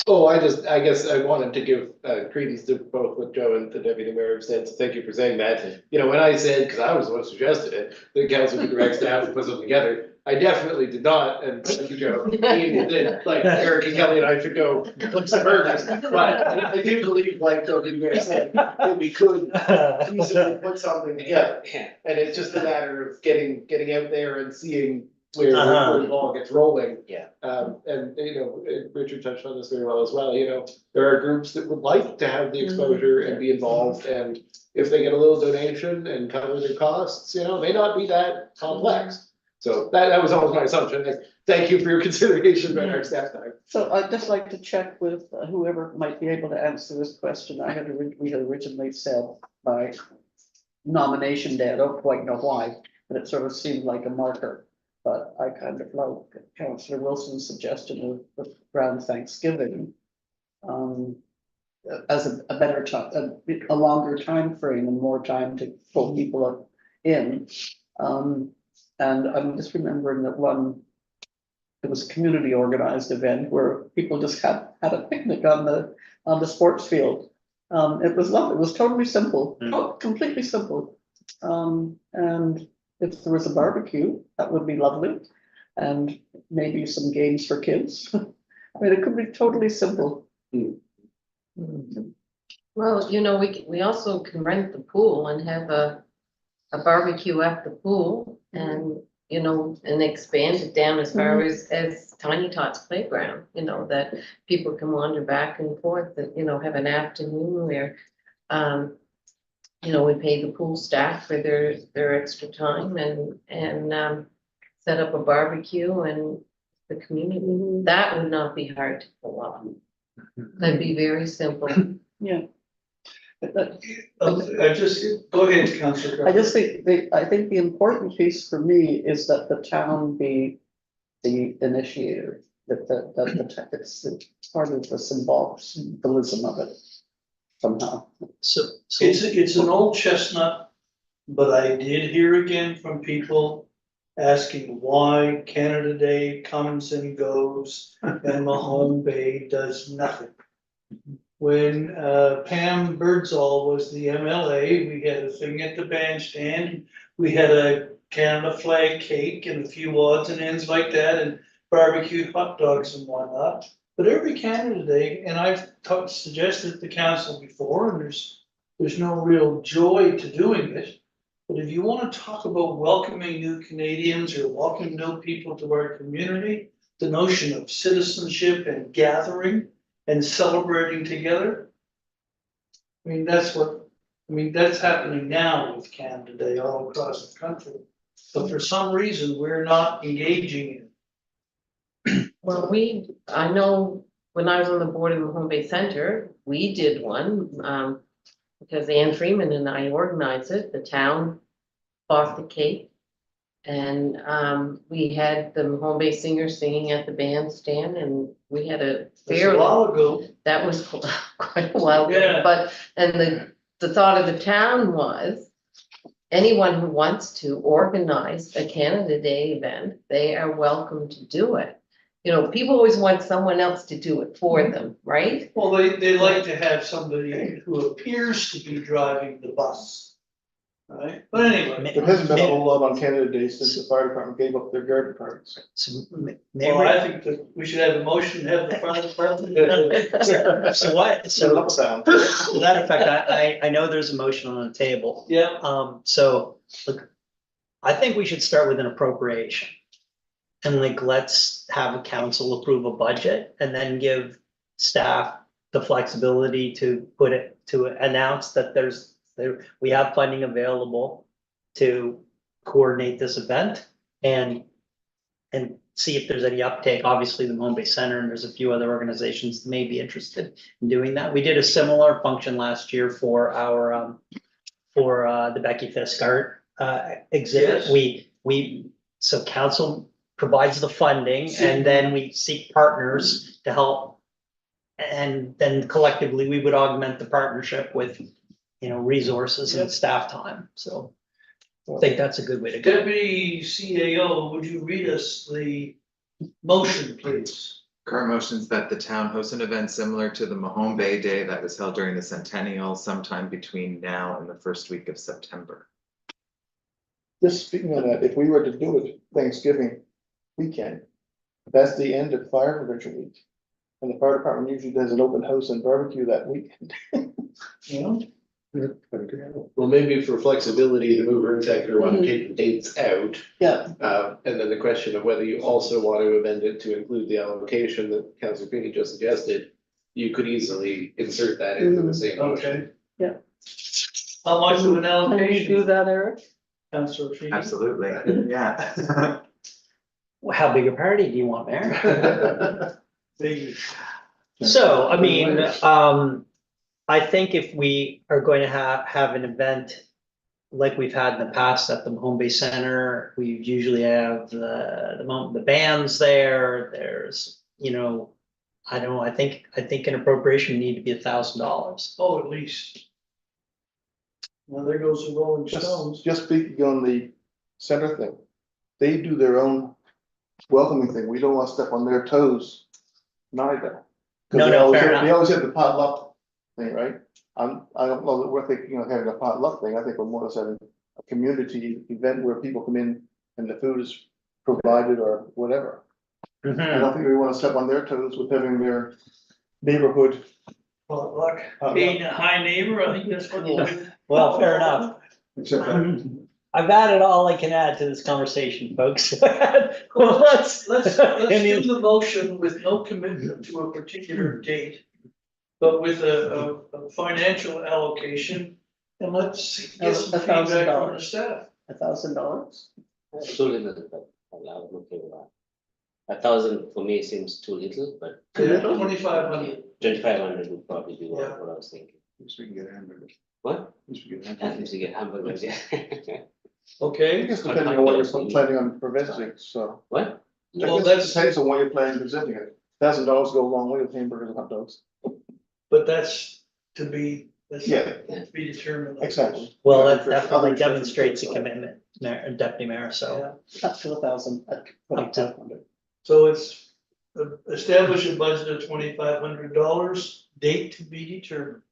Oh, I guess I wanted to give credence to both what Joe and the deputy mayor have said, so thank you for saying that. You know, when I said, because I was the one who suggested it, the council could direct staff to put something together, I definitely did not, and thank you, Joe, Ian did, like Eric and Kelly and I should go cook some burgers. But I do believe, like Joe and Mayor said, that we could easily put something together. Yeah. And it's just a matter of getting out there and seeing where the ball gets rolling. Yeah. And you know, Richard touched on this very well as well, you know, there are groups that would like to have the exposure and be involved, and if they get a little donation and cover their costs, you know, it may not be that complex. So that was always my assumption. Thank you for your consideration about our staff time. So I'd just like to check with whoever might be able to answer this question. We had originally said by nomination day, I don't quite know why, but it sort of seemed like a marker. But I kind of like Councillor Wilson's suggestion of around Thanksgiving. As a better time, a longer time frame and more time to pull people up in. And I'm just remembering that it was a community organized event where people just had a picnic on the sports field. It was lovely. It was totally simple, completely simple. And if there was a barbecue, that would be lovely. And maybe some games for kids. I mean, it could be totally simple. Well, you know, we also can rent the pool and have a barbecue at the pool and, you know, and expand it down as far as Tiny Tots Playground, you know, that people can wander back and forth, that, you know, have an afternoon where, you know, we pay the pool staff for their extra time and set up a barbecue and the community. That would not be hard to pull off. That'd be very simple. Yeah. I just, go ahead, Councillor. I just think, I think the important piece for me is that the town be the initiator, it's part of the symbolism of it somehow. So, It's an old chestnut, but I did hear again from people asking why Canada Day comes and goes and Mahone Bay does nothing. When Pam Birdsall was the MLA, we had a thing at the bandstand. We had a Canada flag cake and a few odds and ends like that and barbecued hot dogs and whatnot. But every Canada Day, and I've suggested to the council before, and there's no real joy to doing it. But if you want to talk about welcoming new Canadians or welcoming new people to our community, the notion of citizenship and gathering and celebrating together. I mean, that's happening now with Canada Day all across the country. But for some reason, we're not engaging in. Well, I know when I was on the board of the Mahone Bay Center, we did one, because Ann Freeman and I organized it, the town bought the cake. And, we had the Mahone Bay singers singing at the bandstand and we had a That's fairly. a while ago. That was quite a while ago, Yeah. but, and the thought of the town was, anyone who wants to organize a Canada Day event, they are welcome to do it. You know, people always want someone else to do it for them, right? Well, they like to have somebody who appears to be driving the bus. Right, but anyway, There hasn't been a whole lot on Canada Day since the fire department gave up their garden parties. so well, I think that we should have a motion to have the fire department. so what, So up so sound. to that effect, I know there's a motion on the table. Yeah, So, look, I think we should start with an appropriation. And like, let's have a council approve a budget and then give staff the flexibility to announce that we have funding available to coordinate this event and see if there's any uptake. Obviously, the Mahone Bay Center and there's a few other organizations that may be interested in doing that. We did a similar function last year for our the Becky Fisk art exhibit. Yes. So council provides the funding and then we seek partners to help. And then collectively, we would augment the partnership with, resources and staff time. So I think that's a good way to go. Deputy CAO, would you read us the motion, please? Current motions that the town hosts an event similar to the Mahone Bay Day that was held during the centennial sometime between now and the first week of September. Just speaking of that, if we were to do it Thanksgiving weekend, that's the end of fire prevention week. And the fire department usually does an open house and barbecue that weekend. Yeah. Well, maybe for flexibility, the mover and seconder want to take the dates out. Yeah, And then the question of whether you also want to amend it to include the allocation that Councilor Feeney just suggested. You could easily insert that into the same motion. Okay. Yeah. How much of an can you do allocation, that, Eric? Councillor Feeney? Absolutely, yeah. How big a party do you want, Mayor? The- So, I mean, I think if we are going to have an event like we've had in the past at the Mahone Bay Center, we usually have the bands there. There's, I don't know, I think an appropriation need to be $1,000. Oh, at least. Well, there goes the Rolling Stones. Just speaking on the center thing, they do their own welcoming thing. We don't want to step on their toes neither. 'Cause No, they always fair have- enough. They always have the potluck thing, right? I don't know that we're thinking of having a potluck thing. I think we're more of having a community event where people come in and the food is provided or whatever. I don't think we want to step on their toes with having their neighborhood. Well, look, being a high neighbor, I think that's what. Well, fair enough. Except that I've added all I can add to this conversation, folks. Well, let's Let's do the motion with no commitment to a particular date. But with a financial allocation, and let's get some feedback from the staff. $1,000? Too little, but I'm okay with that. 1,000 for me seems too little, but Yeah, 2,500. 2,500 would probably be Yeah. what I was thinking. Least we can get hamburgers. What? At least we get At hamburgers. least you get hamburgers, yeah. I Okay, guess depending on what you're planning on visiting, so. What? I Well, guess that's- it depends on what you're planning on visiting it. $1,000 go a long way with hamburgers and hot dogs. but that's to be, that's Yeah. to be determined. Exactly. Well, Yeah, that for definitely other demonstrates a different- commitment, Deputy Mayor, so. Yeah. Up to 1,000 at Up to- 2,500. So it's establish a budget of $2,500, date to be determined.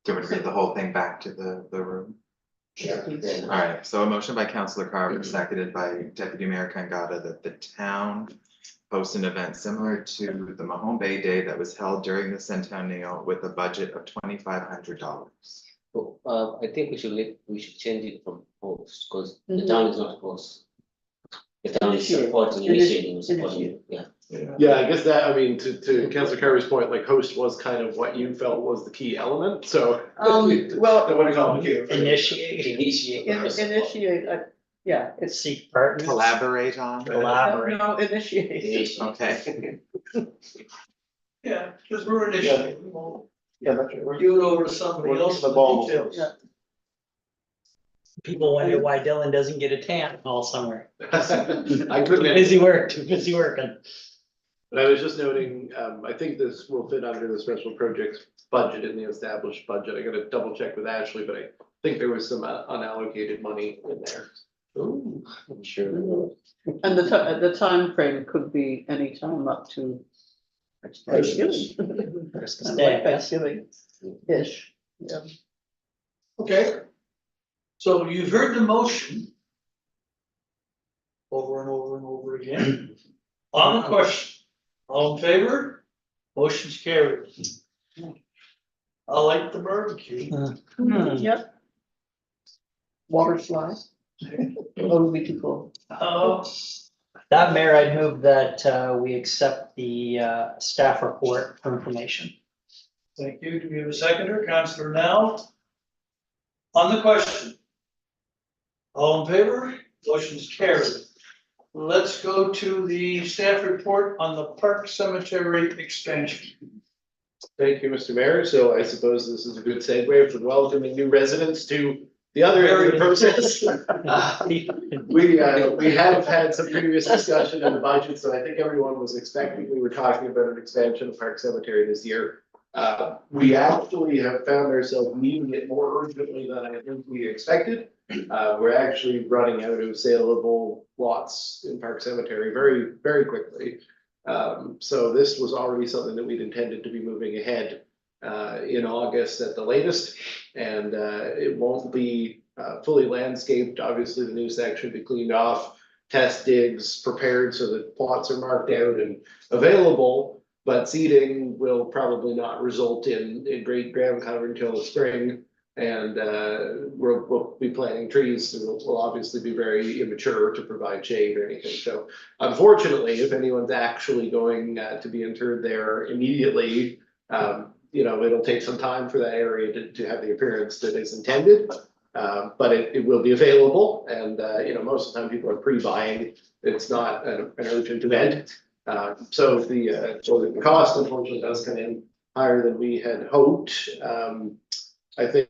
Do you want me to read the whole thing back to the room? Yeah. All right, so a motion by Councillor Carver, seconded by Deputy Mayor Kangata, that the town host an event similar to the Mahone Bay Day that was held during the centennial with a budget of $2,500. I think we should change it from host, because the Mhm. town is not a host. The town is Initiate. supporting, initiating, supporting, yeah. Yeah, I guess that, I mean, to Councilor Carver's point, like host was kind of what you felt was the key element, so. Well, I wanna complicate it. Initiate, Initiate. initiate, yeah, it's. seek partners. Collaborate on. Collaborate. No, initiate. Initiate. Okay. Yeah, because we're initiating, we'll Yeah, that's right. give it over to somebody We're else keeping for the ball the details. Yeah. People wonder why Dylan doesn't get a tan all summer. I couldn't. Too busy working. But I was just noting, I think this will fit under the special projects budget in the established budget. I gotta double check with Ashley, but I think there was some unallocated money in there. Ooh, I'm sure. they will. And the time frame could be any time up to Thanksgiving. Christmas Like Day, I guess. Thanksgiving-ish, yeah. Okay. So you've heard the motion. Over and over and over again. On the question, all in favor? Motion's carried. I like the barbecue. Yep. Water slides. Oh, would be too cool. That, Mayor, I'd move that we accept the staff report for information. Thank you. Do we have a seconder? Councillor Now? On the question. All in favor? Motion's carried. Let's go to the staff report on the Park Cemetery expansion. Thank you, Mr. Mayor. So I suppose this is a good segue for welcoming new residents to the other area of the process. We have had some previous discussion in the budget, so I think everyone was expecting, we were talking about an expansion of Park Cemetery this year. We actually have found ourselves needing it more urgently than I think we expected. We're actually running out of saleable lots in Park Cemetery very, very quickly. So this was already something that we'd intended to be moving ahead in August at the latest. And it won't be fully landscaped. Obviously, the new section will be cleaned off, test digs prepared so that plots are marked out and available. But seeding will probably not result in great ground cover until the spring. And we'll be planting trees that will obviously be very immature to provide shade or anything. So unfortunately, if anyone's actually going to be interred there immediately, it'll take some time for that area to have the appearance that is intended. But it will be available, and most of the time people are pre-buying. It's not an urgent event. So the cost unfortunately does come in higher than we had hoped. I think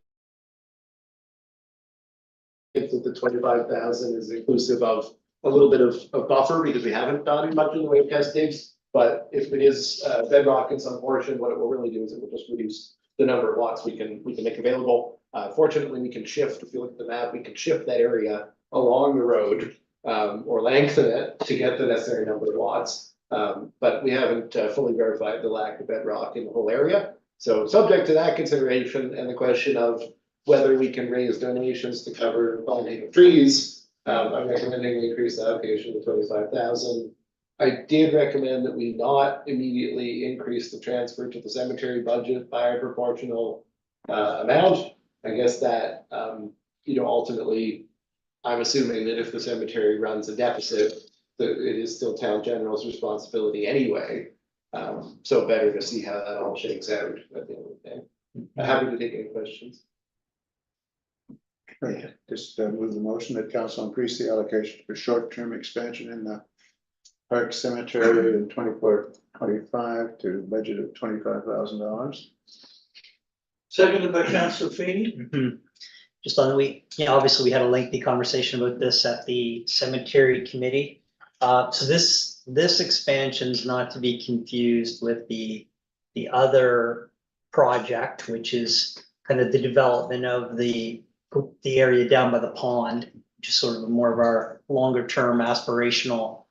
that the 25,000 is inclusive of a little bit of buffer because we haven't done much in the way of test digs. But if it is bedrock in some portion, what it will really do is it will just reduce the number of lots we can make available. Fortunately, we can shift, if you look at the map, we can shift that area along the road or lengthen it to get the necessary number of lots. But we haven't fully verified the lack of bedrock in the whole area. So subject to that consideration and the question of whether we can raise donations to cover planting of trees, I'm recommending we increase the allocation to 25,000. I did recommend that we not immediately increase the transfer to the cemetery budget by a proportional amount. I guess that, ultimately, I'm assuming that if the cemetery runs a deficit, that it is still town general's responsibility anyway. So better to see how that all shakes out at the end of the day. I'm happy to take any questions. Right, just move the motion that council increase the allocation for short-term expansion in the Park Cemetery in 24-25 to a budget of $25,000. Seconded by Councillor Feeney. Mhm. Just on, obviously we had a lengthy conversation about this at the cemetery committee. So this expansion is not to be confused with the other project, which is kind of the development of the area down by the pond, which is sort of more of our longer term aspirational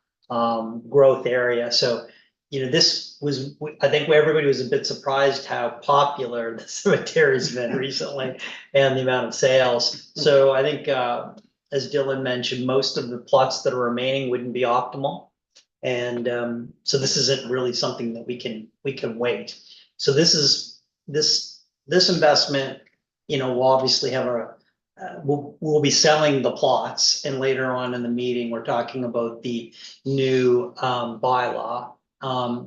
growth area. So, this was, I think everybody was a bit surprised how popular the cemetery's been recently and the amount of sales. So I think, as Dylan mentioned, most of the plots that are remaining wouldn't be optimal. And so this isn't really something that we can wait. So this investment, will obviously have we'll be selling the plots, and later on in the meeting, we're talking about the new bylaw,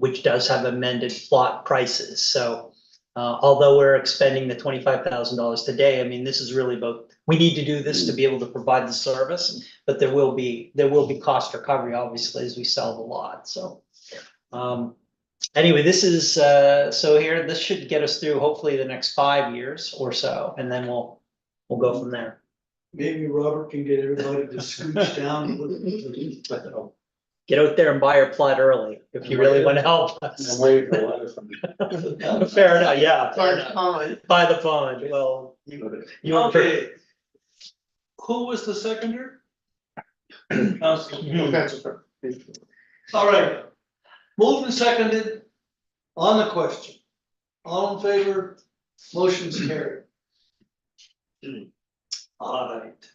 which does have amended plot prices. So although we're expending the $25,000 today, I mean, this is really about, we need to do this to be able to provide the service, but there will be cost recovery, obviously, as we sell the lot. So anyway, this is so here, this should get us through hopefully the next 5 years or so, and then we'll go from there. Maybe Robert can get everybody to scooch down a little. Get out there and buy your plot early if you really want to help us. I'm waiting for a letter from you. Fair enough, yeah. fair enough. pond. By the pond, well, you Okay. Who was the seconder? Councillor. No offense, sir. All right. Moved and seconded on the question. All in favor, motion's carried. All right.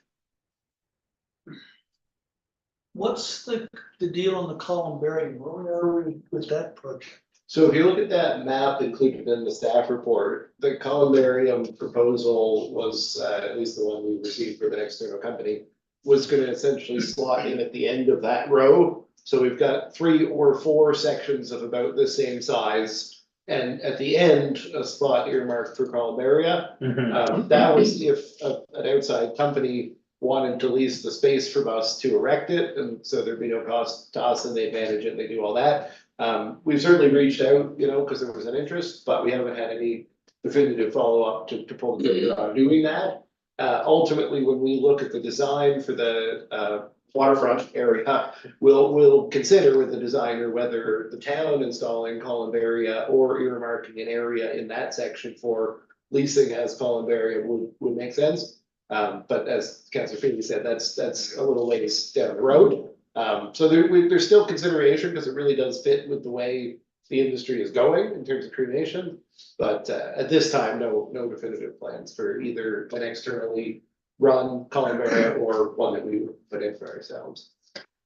What's the deal on the columbarium? Where are we with that project? So if you look at that map included in the staff report, the columbarium proposal was, at least the one we received for the external company, was gonna essentially slot in at the end of that row. So we've got 3 or 4 sections of about the same size. And at the end, a spot earmarked for columbaria. That was if an outside company wanted to lease the space from us to erect it, and so there'd be no cost to us, and they'd manage it, and they do all that. We've certainly reached out, because there was an interest, but we haven't had any definitive follow-up to pull the trigger on doing that. Ultimately, when we look at the design for the waterfront area, we'll consider with the designer whether the town installing columbaria or earmarking an area in that section for leasing as columbaria would make sense. But as Councillor Feeney said, that's a little ways down the road. So there's still consideration because it really does fit with the way the industry is going in terms of cremation. But at this time, no definitive plans for either an externally run columbarium or one that we would put in for ourselves.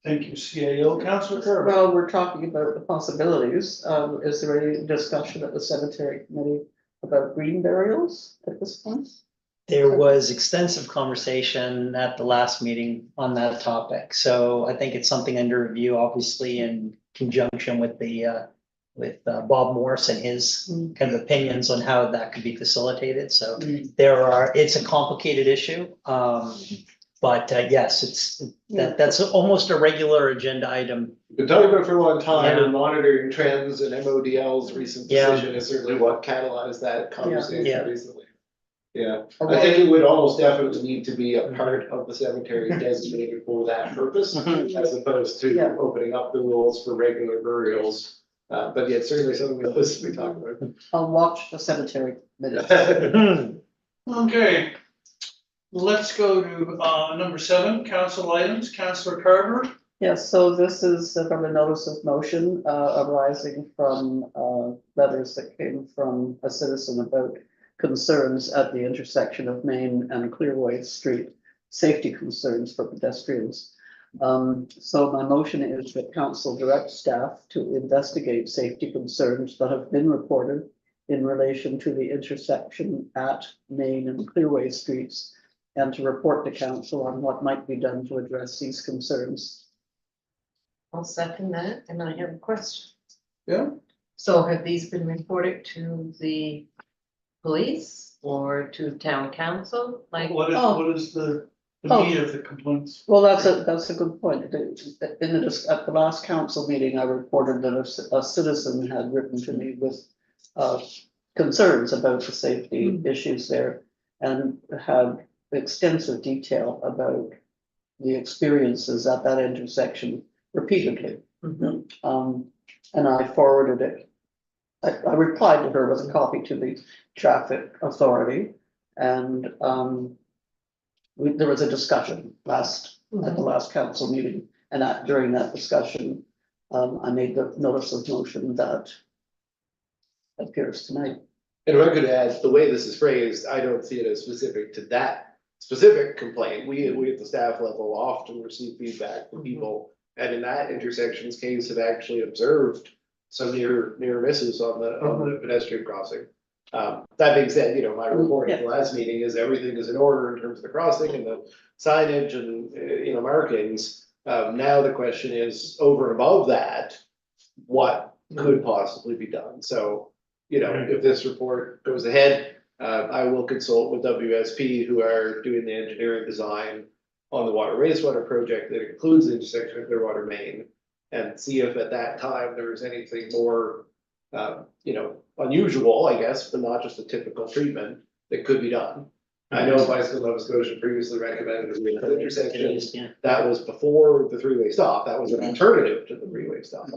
Thank you, CAO. Councillor Kerr. Well, we're talking about the possibilities. Is there any discussion at the cemetery committee about green burials at this point? There was extensive conversation at the last meeting on that topic, so I think it's something under review, obviously, in conjunction with Bob Morse and his kind of opinions on how that could be facilitated. So it's a complicated issue, but yes, that's almost a regular agenda item. We've been talking about it for a long time Yeah. and monitoring trends, and MODL's recent decision is certainly what catalyzed that conversation Yeah. recently. Yeah, I think it would almost definitely need to be a part of the cemetery designated for that purpose, as opposed to Yeah. opening up the rules for regular burials. But yeah, it's certainly something we'll listen to talk about. I'll watch the cemetery minutes. Okay. Let's go to number 7, council items. Councillor Carver. Yes, so this is from a notice of motion arising from letters that came from a citizen about concerns at the intersection of Main and Clearway Street, safety concerns for pedestrians. So my motion is that council direct staff to investigate safety concerns that have been reported in relation to the intersection at Main and Clearway Streets, and to report to council on what might be done to address these concerns. I'll second that, and I have a question. Yeah. So have these been reported to the police or to town council? Like, What is the meat of the complaints? Well, that's a good point. At the last council meeting, I reported that a citizen had written to me with concerns about the safety issues there and had extensive detail about the experiences at that intersection repeatedly. And I forwarded it. I replied to her with a copy to the traffic authority and, there was a discussion at the last council meeting, and during that discussion, I made the notice of motion that appears tonight. And if I could add, the way this is phrased, I don't see it as specific to that specific complaint. We at the staff level often receive feedback from people. And in that intersection's case, have actually observed some near misses on the pedestrian crossing. That being said, my report at the last meeting is everything is in order in terms of the crossing and the signage and, markings. Now the question is, over and above that, what could possibly be done? So, if this report goes ahead, I will consult with WSP, who are doing the engineering design on the water wastewater project that includes the intersection of their water main, and see if at that time there is anything more, unusual, I guess, but not just a typical treatment that could be done. I know Bicycle Nova Scotia previously recommended a real intersection. That was before the three-way stop. That was an alternative to the three-way stop.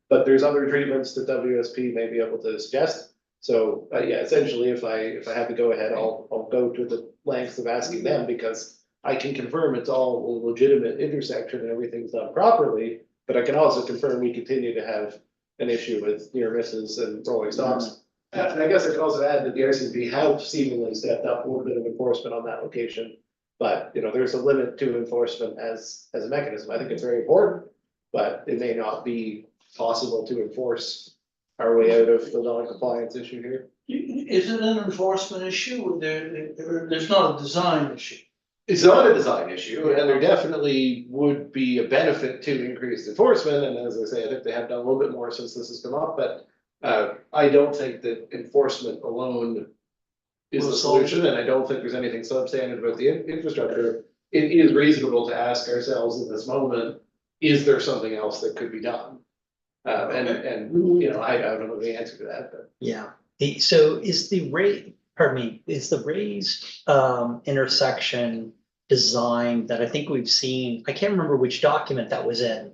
But there's other treatments that WSP may be able to suggest. So, essentially, if I have to go ahead, I'll go to the lengths of asking them, because I can confirm it's all a legitimate intersection and everything's done properly. But I can also confirm we continue to have an issue with near misses and rolling stops. And I guess I could also add that the RCMP have seemingly stepped up a little bit of enforcement on that location. But, there's a limit to enforcement as a mechanism. I think it's very important, but it may not be possible to enforce our way out of the non-compliance issue here. Is it an enforcement issue? There's not a design issue. It's not a design issue, and there definitely would be a benefit to increased enforcement, and as I say, I think they have done a little bit more since this has come up, but I don't think that enforcement alone is the solution, and I don't think there's anything substandard about the infrastructure. It is reasonable to ask ourselves in this moment, is there something else that could be done? I don't know the answer to that, but. Yeah, so is the raised intersection design that I think we've seen, I can't remember which document that was in.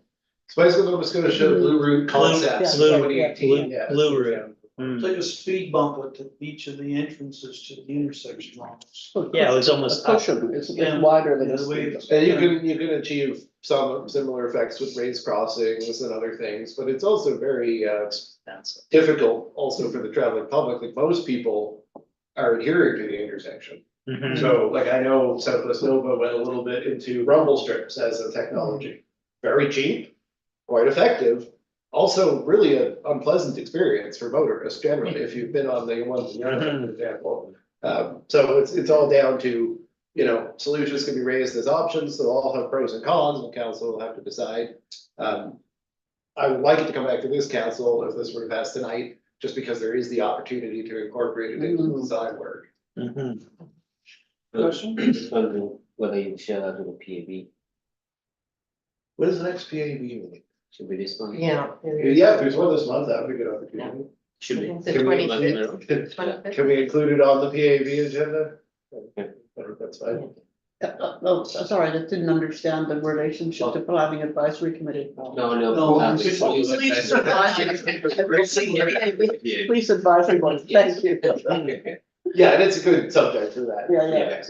Bicycle Nova Scotia Blue Route Concepts, Blue- 2018, yeah. Blue Route. It's like a speed bump at each of the entrances to the intersection almost. Yeah, it was almost A cushion, it's Yeah. wider than Yeah, a the way speed bump. And you can achieve some similar effects with raised crossings and other things, but it's also very difficult also for the traveling public. Like, most people are adhering to the intersection. Mhm. So, like, I know Southwest Nova went a little bit into rumble strips as a technology. Very cheap, quite effective. Also really an unpleasant experience for motorists generally, if you've been on the ones in Yonge, for example. So it's all down to, solutions can be raised as options, they'll all have pros and cons, and the council will have to decide. I would like it to come back to this council if this were to pass tonight, just because there is the opportunity to incorporate it into the design work. Mhm. Question? Just wondering whether you share that with the PAB, What is the next PAB meeting? should be this one? Yeah. Yeah, if there's one this month, that would be a good opportunity. Should be. It's the Can we- 25th. Can we include it on the PAB agenda? I think that's fine. Oh, sorry, I just didn't understand the relationship to planning advisory committee. No, No, Please advise me, thank you. Yeah, and it's a good subject for that. Yeah.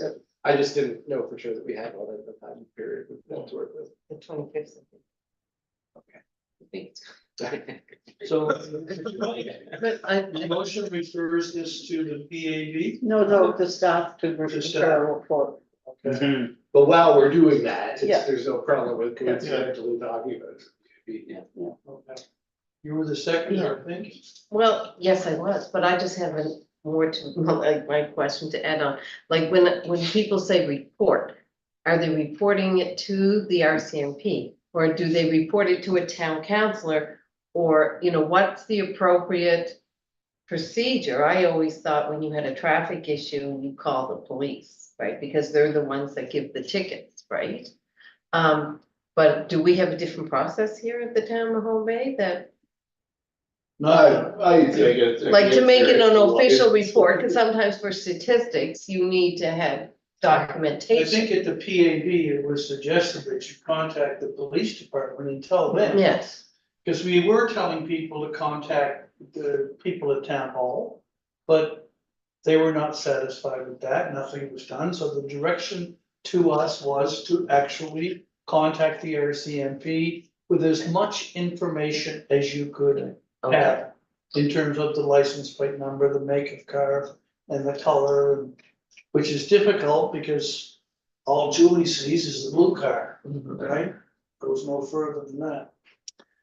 I just didn't know for sure that we had one at the time period to work with. The 25th. Okay. So the motion refers this to the PAB. No, the staff to The staff. prepare a report. Mhm. But while we're doing that, Yeah. there's no problem with coincidentally talking about it. Okay. You were the second, I think. Well, yes, I was, but I just have more to, like, my question to add on. Like, when people say report, are they reporting it to the RCMP? Or do they report it to a town councillor? Or, what's the appropriate procedure? I always thought when you had a traffic issue, you call the police, right? Because they're the ones that give the tickets, right? But do we have a different process here at the town of Mahone Bay that I think it's. Like to make it an official It's- report, because sometimes for statistics, you need to have I documentation. think at the PAB, it was suggested that you contact the police department and tell them. Yes, Because we were telling people to contact the people at town hall, but they were not satisfied with that, nothing was done, so the direction to us was to actually contact the RCMP with as much information as you could okay, have in terms of the license plate number, the make of car, and the color, which is difficult because all Julie sees is the blue car, right? Goes no further than that.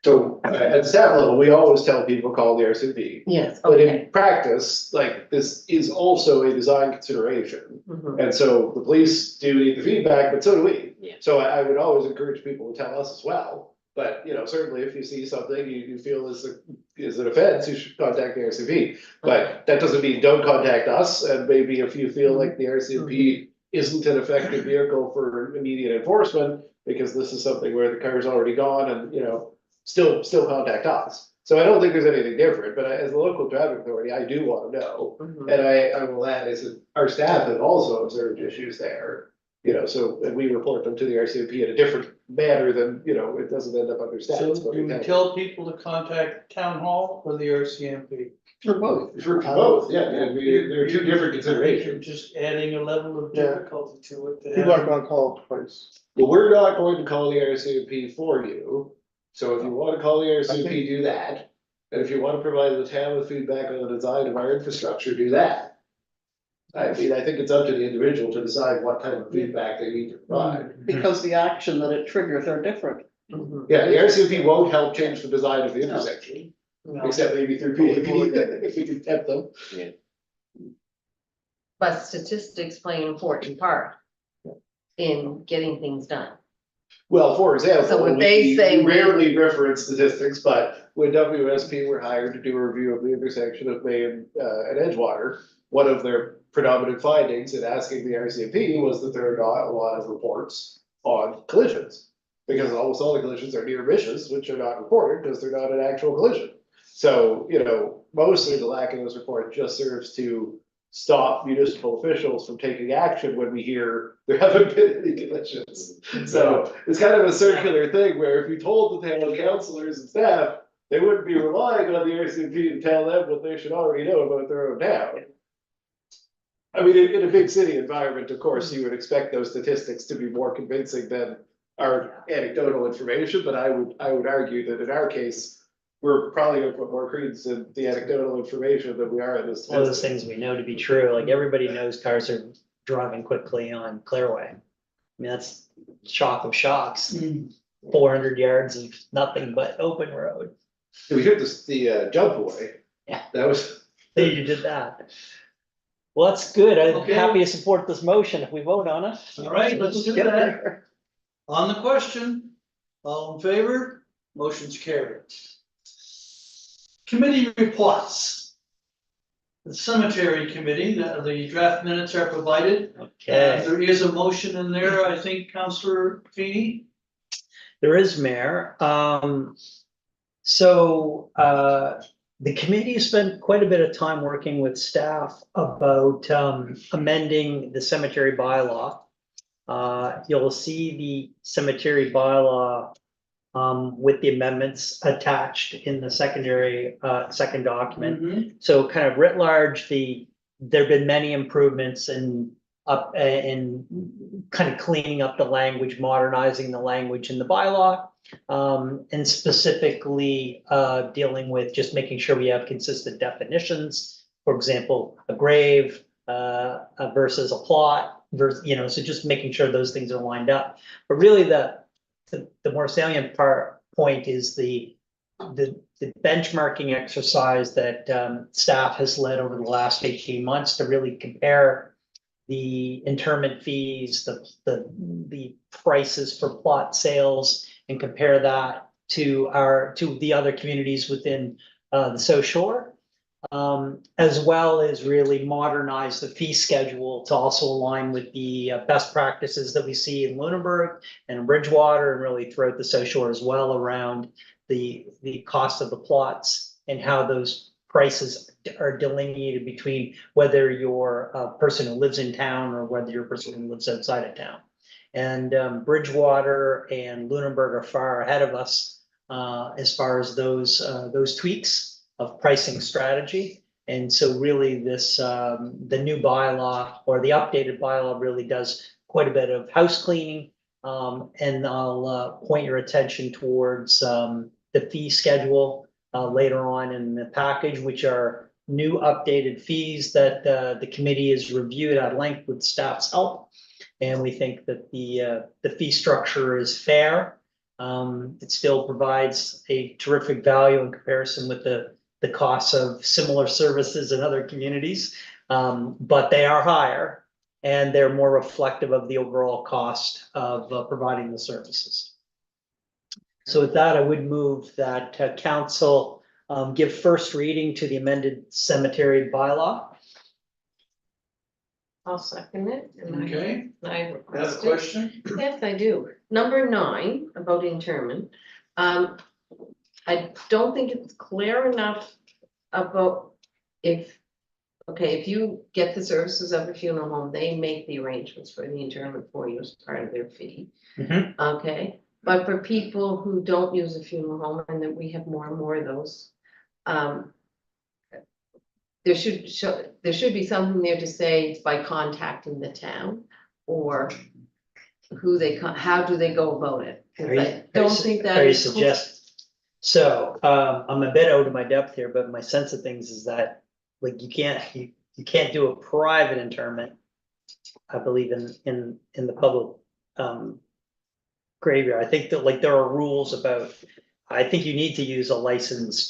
So at the staff level, we always tell people call the RCMP. yes, But okay. in practice, like this is also a design consideration. Mhm. And so the police do need the feedback, but so do we. Yeah. So I would always encourage people to tell us as well. But, you know, certainly if you see something you feel is an offense, you should contact the RCMP. But that doesn't mean don't contact us, and maybe if you feel like the RCMP isn't an effective vehicle for immediate enforcement, because this is something where the car's already gone and, you know, still contact us. So I don't think there's anything different, but as a local traffic authority, I do wanna know. Mhm. And I will add is that our staff have also observed issues there. You know, so, and we report them to the RCMP in a different manner than, you know, it doesn't end up under So stats. but do we tell people to contact town hall or the RCMP? For both. For both, yeah, they're two different considerations. Just adding a level of Yeah. difficulty to it. to People aren't have- gonna call twice. But we're not going to call the RCMP for you, so if you wanna call the RCMP, do that. And if you wanna provide the town with feedback on the design of our infrastructure, do that. I mean, I think it's up to the individual to decide what kind of feedback they need to provide. Because the action that it triggers are different. Mhm. Yeah, the RCMP won't help change the design of the intersection, No. except maybe through PAB, if we can tempt them. But statistics play an important part in getting things done. Well, for example, So if they we say we- rarely reference statistics, but when WSP were hired to do a review of the intersection of May and Edgewater, one of their predominant findings in asking the RCMP was that there are not a lot of reports on collisions. Because almost all the collisions are near misses, which are not reported because they're not an actual collision. So, you know, mostly the lack of those reports just serves to stop municipal officials from taking action when we hear there haven't been any collisions. So it's kind of a circular thing where if you told the town councilors and staff, they wouldn't be relying on the RCMP to tell them what they should already know about their own town. I mean, in a big city environment, of course, you would expect those statistics to be more convincing than our anecdotal information, but I would argue that in our case, we're probably gonna put more credence in the anecdotal information than we are in this. One of those things we know to be true, like everybody knows cars are driving quickly on Clearway. I mean, that's shock of shocks, 400 yards of nothing but open road. We hit the jump away. Yeah. That was. You did that. Well, that's good. I'm Okay. happy to support this motion if we vote on it. All right, let's do Get that. there. On the question, all in favor, motion's carried. Committee reports. The cemetery committee, the draft minutes are provided. Okay, There is a motion in there, I think, Councillor Feeney. there is mayor. The committee spent quite a bit of time working with staff about amending the cemetery bylaw. You'll see the cemetery bylaw with the amendments attached in the second document. So kind of writ large, there've been many improvements in kind of cleaning up the language, modernizing the language in the bylaw. And specifically dealing with just making sure we have consistent definitions. For example, a grave versus a plot, so just making sure those things are lined up. But really the more salient point is the benchmarking exercise that staff has led over the last 18 months to really compare the interment fees, the prices for plot sales, and compare that to the other communities within the South Shore. As well as really modernize the fee schedule to also align with the best practices that we see in Lunenburg and Bridgewater and really throughout the South Shore as well around the cost of the plots and how those prices are delineated between whether you're a person who lives in town or whether you're a person who lives outside of town. And Bridgewater and Lunenburg are far ahead of us as far as those tweaks of pricing strategy. And so really this, the new bylaw or the updated bylaw really does quite a bit of house cleaning. And I'll point your attention towards the fee schedule later on in the package, which are new updated fees that the committee has reviewed at length with staff's help. And we think that the fee structure is fair. It still provides a terrific value in comparison with the costs of similar services in other communities. But they are higher and they're more reflective of the overall cost of providing the services. So with that, I would move that council give first reading to the amended cemetery bylaw. I'll second it. And I- Okay, I have a request it. question? Yes, I do. Number 9, about interment. I don't think it's clear enough about if, okay, if you get the services of a funeral home, they make the arrangements for the interment for you as part of their fee. Mhm. Okay, but for people who don't use a funeral home, and then we have more and more of those, there should be something there to say by contacting the town or who they, how do they go about it? 'Cause I don't think that Are you is clear. suggest? So, I'm a bit out of my depth here, but my sense of things is that, like, you can't do a private interment. I believe in the public, graveyard. I think that, like, there are rules about, I think you need to use a licensed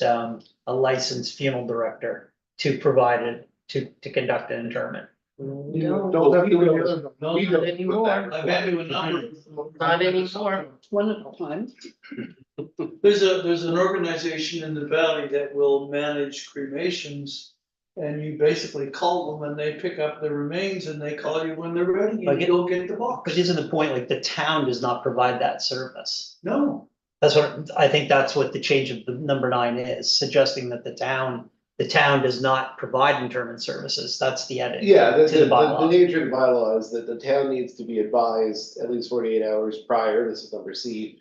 funeral director to provide it, to conduct an interment. No, Don't have to. No, We not don't. anymore. I've had to a number. Not anymore. One at a time. There's an organization in the valley that will manage cremations. And you basically call them and they pick up the remains and they call you when they're ready and you go get the box. But isn't the point, like, the town does not provide that service? No, That's what, I think that's what the change of the number 9 is, suggesting that the town does not provide interment services. That's the edit. Yeah, To the bylaw. the nature of the bylaw is that the town needs to be advised at least 48 hours prior, this is number C,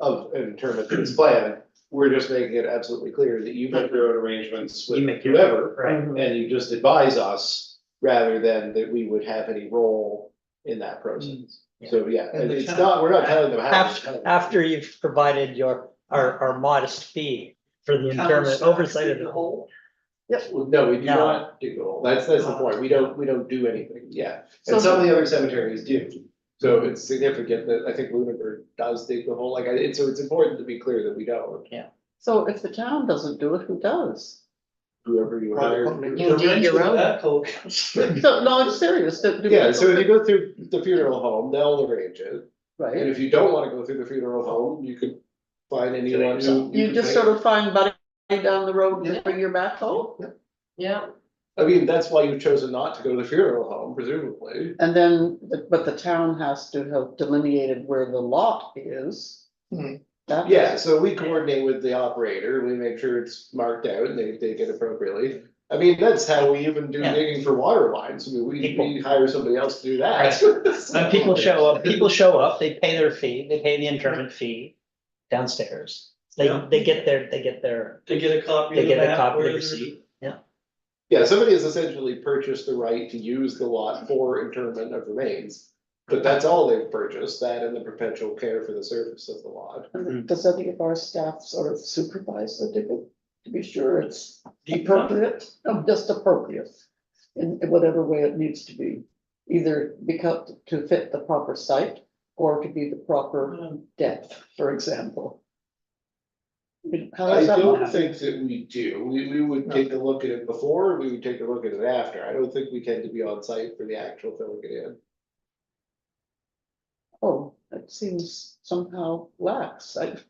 of an interment that's planned. We're just making it absolutely clear that you make your own arrangements with You make your- whoever, Right. and you just advise us rather than that we would have any role in that process. Yeah. So, yeah, And the it's town- not, we're not telling them how. After you've provided our modest fee for the town interment staff oversight of dig the the whole. hole. No, we do No. not dig the hole, that's the point, we don't do anything, yeah, So- and some of the other cemeteries do. So it's significant that I think Lunenburg does dig the hole, like, so it's important to be clear that we don't, So if the town doesn't do it, who does? whoever you hire. You dig your own. So, no, I'm serious. Yeah, so if you go through the funeral home, they'll arrange it, and Right, if you don't wanna go through the funeral home, you could find anyone who. you just sort of find buddy down the road Yeah. and bring your backhoe, Yeah, I mean, that's why you've chosen not to go to the funeral home, presumably. and then, but the town has to have delineated where the lot is. Mhm. That's- Yeah, so we coordinate with the operator, we make sure it's marked out and they dig it appropriately. I mean, that's how we even do Yeah. digging for water lines, I mean, we hire somebody else to do that. When people show up, they pay their fee, they pay the interment fee downstairs. Yeah. They get their, They get a copy of they the get a map copy of where the they're- receipt. Yeah, somebody has essentially purchased the right to use the lot for interment of remains. But that's all they've purchased, that and the perpetual care for the surface of the lot. And does any of our staff sort of supervise the digging, to be sure it's Deep enough? appropriate, just appropriate, in whatever way it needs to be. Either because to fit the proper site, or to be the proper depth, for example. I mean, how I does that don't work? think that we do, we would take a look at it before, we would take a look at it after, I don't think we tend to be on site for the actual filling it in. Oh, that seems somehow lax, that,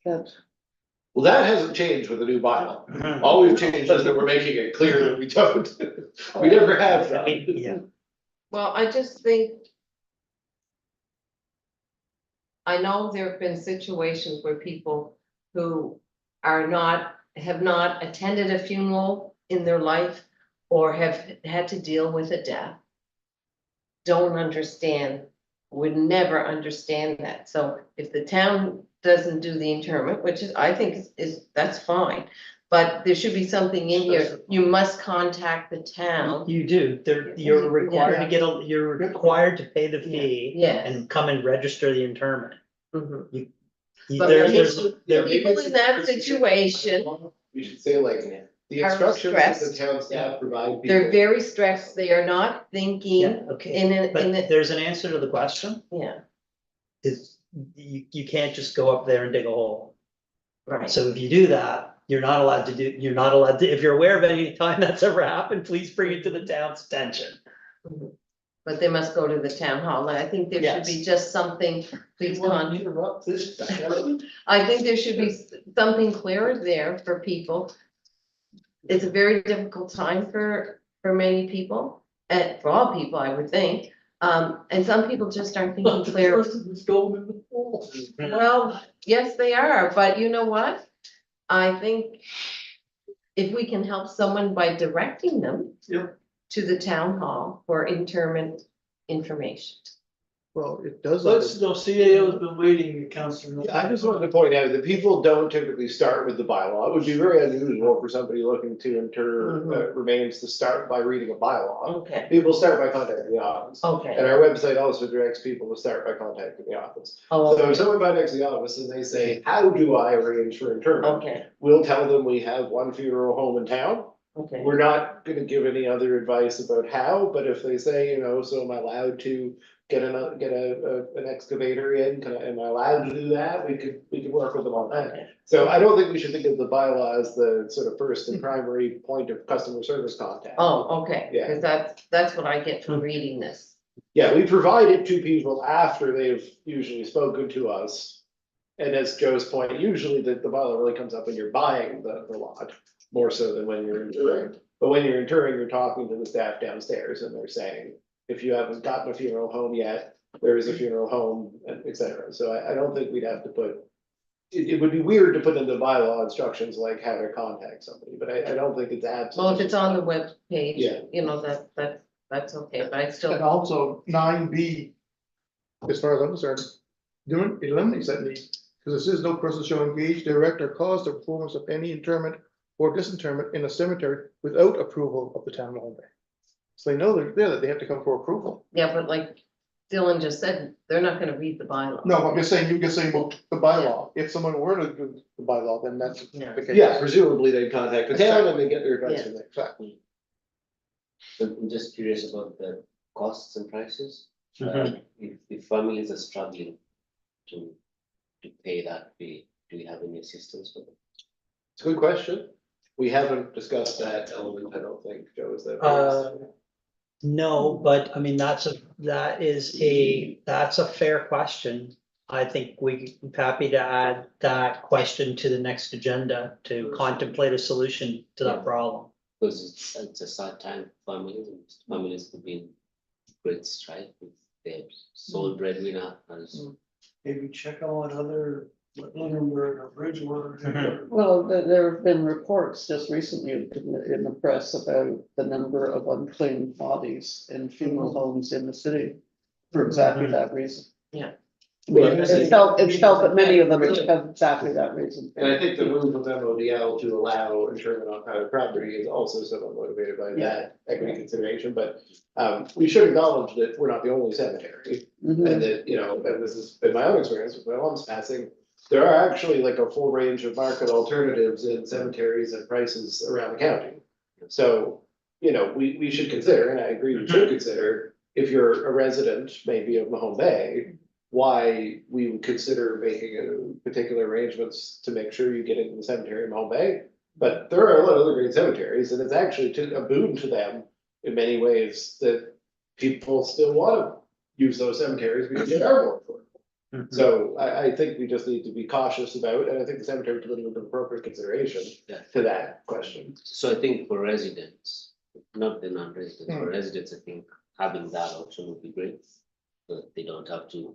Well, that hasn't changed with the new bylaw, Mhm. all we've changed is that we're making it clear that we don't, we never have I done. mean, yeah, well, I just think. I know there have been situations where people who are not have not attended a funeral in their life or have had to deal with a death don't understand, would never understand that. So if the town doesn't do the interment, which is, I think is, that's fine. But there should be something in here, you must contact the town. You do, you're required to get you're required to pay the fee Yes. and come and register the interment. Mhm. You- But there's- people in that situation, We should say like, the Are instructions that the stressed. town staff provide they're people. very stressed, they are not thinking Yeah, okay, in but a, there's an answer to the question, yeah, is you can't just go up there and dig a hole. right. So if you do that, you're not allowed to, if you're aware of any time that's ever happened, please bring it to the town's attention. But they must go to the town hall, and I think there should be Yes. just something, please con, interrupt this? I think there should be something clearer there for people. It's a very difficult time for many people, and for all people, I would think. And some people just aren't thinking clear. Person who's going in the pool. Well, yes, they are, but you know what? I think if we can help someone by directing them Yep. to the town hall for interment information. Well, it does. Let's, no, CAO's been waiting, Councilor. I just wanted to point out that people don't typically start with the bylaw. It would be very unusual for somebody looking to inter remains to start by reading a bylaw. Okay, People start by contacting the office. And okay. our website also directs people to start by contacting the office. Oh, So if someone contacts the office and they say, how do I arrange for interment? okay, We'll tell them we have one funeral home in town. okay. We're not gonna give any other advice about how, but if they say, so am I allowed to get an excavator in, am I allowed to do that? We could work with them on that. So I don't think we should think of the bylaw as the sort of first and primary point of customer service contact. Oh, okay, Yeah. because that's what I get from reading this. Yeah, we provide it to people after they've usually spoken to us. And as Joe's point, usually the bylaw really comes up when you're buying the lot, more so than when you're interring. But when you're interring, you're talking to the staff downstairs and they're saying, if you haven't gotten a funeral home yet, there is a funeral home, et cetera. So I don't think we'd have to put. It would be weird to put in the bylaw instructions like how to contact somebody, but I don't think it's absolutely. Well, if it's on the web page, Yeah. that's okay, but I still. And also 9B, as far as I'm concerned, eliminates that need, because it says no person shall engage, direct, or cause the performance of any interment or disinterment in a cemetery without approval of the town of Mahone Bay. So they know they're there, that they have to come for approval. Yeah, but like Dylan just said, they're not gonna read the bylaw. No, I'm just saying, you can say, well, the bylaw, if someone were to do the bylaw, then that's Yeah. the case. Yeah, presumably they'd contact the town and they get their advice from there. Exactly. So I'm just curious about the costs and prices. Mhm. If families are struggling to pay that fee, do we have any assistance for them? It's a good question. We haven't discussed that element, I don't think, Joe, is that? No, but I mean, that's a fair question. I think we're happy to add that question to the next agenda to contemplate a solution to that problem. Because it's a sad time for families, and families could be in great strife with their sole breadwinner as. Maybe check on other, like Lunenburg or Bridgewater. Well, there have been reports just recently in the press about the number of unclaimed bodies in funeral homes in the city for exactly that reason. Yeah. I mean, it's felt that many of them have exactly that reason. And I think the move of MODL to allow insurance on private property is also somewhat motivated by that equity consideration, but. We should acknowledge that we're not the only cemetery, Mhm. and that, and this has been my own experience with my mom's passing. There are actually like a full range of market alternatives in cemeteries and prices around the county. So, we should consider, and I agree, we should consider, if you're a resident maybe of Mahone Bay, why we would consider making particular arrangements to make sure you get into the cemetery in Mahone Bay. But there are a lot of other great cemeteries, and it's actually a boon to them in many ways that people still want to use those cemeteries because they are more affordable. So I think we just need to be cautious about, and I think the cemetery put into appropriate consideration Yeah. to that question. So I think for residents, not the non-residents, for residents, I think having that option would be great. So that they don't have to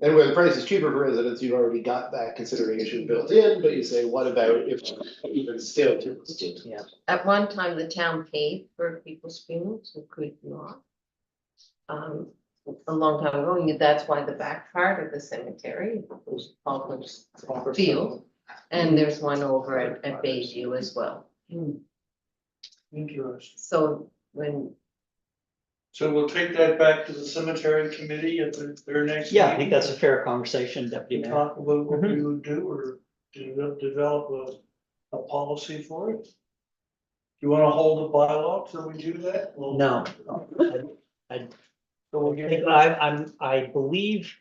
And where the price is cheaper for residents, you've already got that consideration built in, but you say, what about if even still too much? Yeah. At one time, the town paid for people's funerals who could not. A long time ago, that's why the back part of the cemetery was Paul's Field. And there's one over at Bayview as well. Interesting. So when, So we'll take that back to the cemetery committee at their next. Yeah, I think meeting. that's a fair conversation, Deputy Mayor. Talk about what we would do or develop a policy for it. You wanna hold the bylaw till we do that? Well, No. So we'll get. I believe,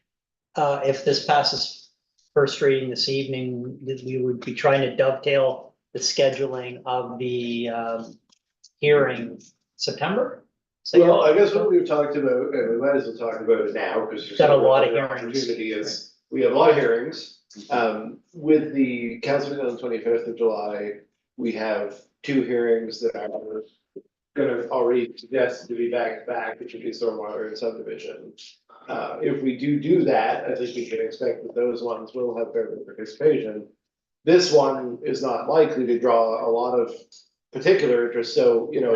if this passes first reading this evening, that we would be trying to dovetail the scheduling of the, hearing September. Well, I guess what we've talked about, and we might as well talk about it now, because there's Got a so much lot of other hearings. opportunity is, we have a lot of hearings. With the council meeting on the 25th of July, we have 2 hearings that are gonna already suggest to be back to back, which would be stormwater and subdivision. If we do that, I think we can expect that those ones will have better participation. This one is not likely to draw a lot of particular interest, so, you know,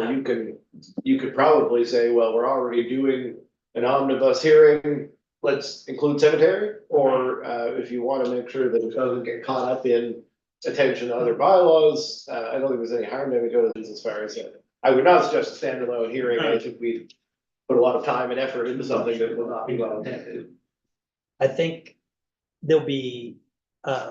you could probably say, well, we're already doing an omnibus hearing, let's include cemetery, or, if you wanna make sure that it doesn't get caught up in attention to other bylaws, I don't think there's any harm to go to these as far as that. I would not suggest a standalone hearing, I think we put a lot of time and effort into something that will not be well attended. I think there'll be,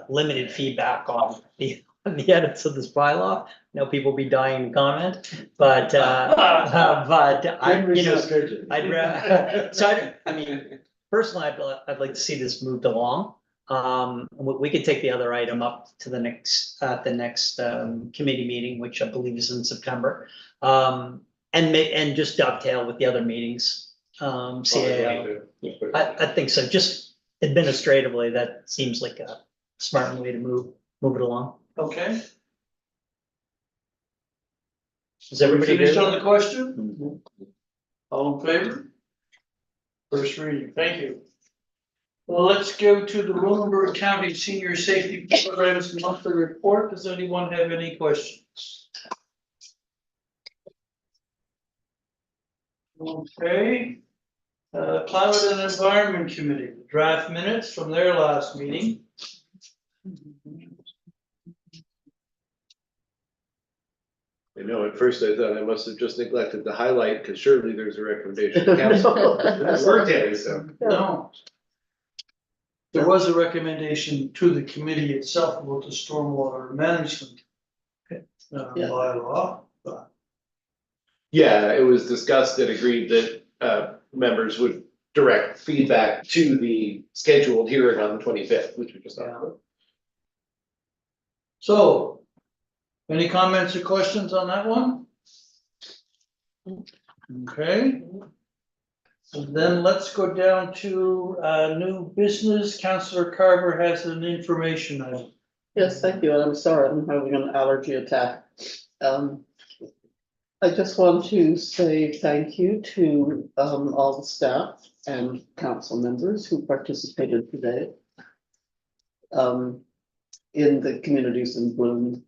limited feedback on the edits of this bylaw. I know people will be dying to comment, but I, you know, I mean, personally, I'd like to see this moved along. We could take the other item up to the next, committee meeting, which I believe is in September. And just dovetail with the other meetings, CAO. I think so, just administratively, that seems like a smart way to move it along. Okay. Does everybody Finished agree? on the question? All in favor? First reading, thank you. Well, let's go to the Lunenburg County Senior Safety Programs monthly report. Does anyone have any questions? Okay. Climate and Environment Committee, draft minutes from their last meeting. I know, at first I thought I must have just neglected to highlight, because surely there's a recommendation to council. That's worked in, so. No. There was a recommendation to the committee itself about the stormwater management. Yeah. Bylaw, but Yeah, it was discussed and agreed that members would direct feedback to the scheduled hearing on the 25th, which we just talked about. so. Any comments or questions on that one? Okay. And then let's go down to new business. Councillor Carver has an information item. Yes, thank you, and I'm sorry, I'm having an allergy attack. I just want to say thank you to all the staff and council members who participated today. In the Communities in Bloom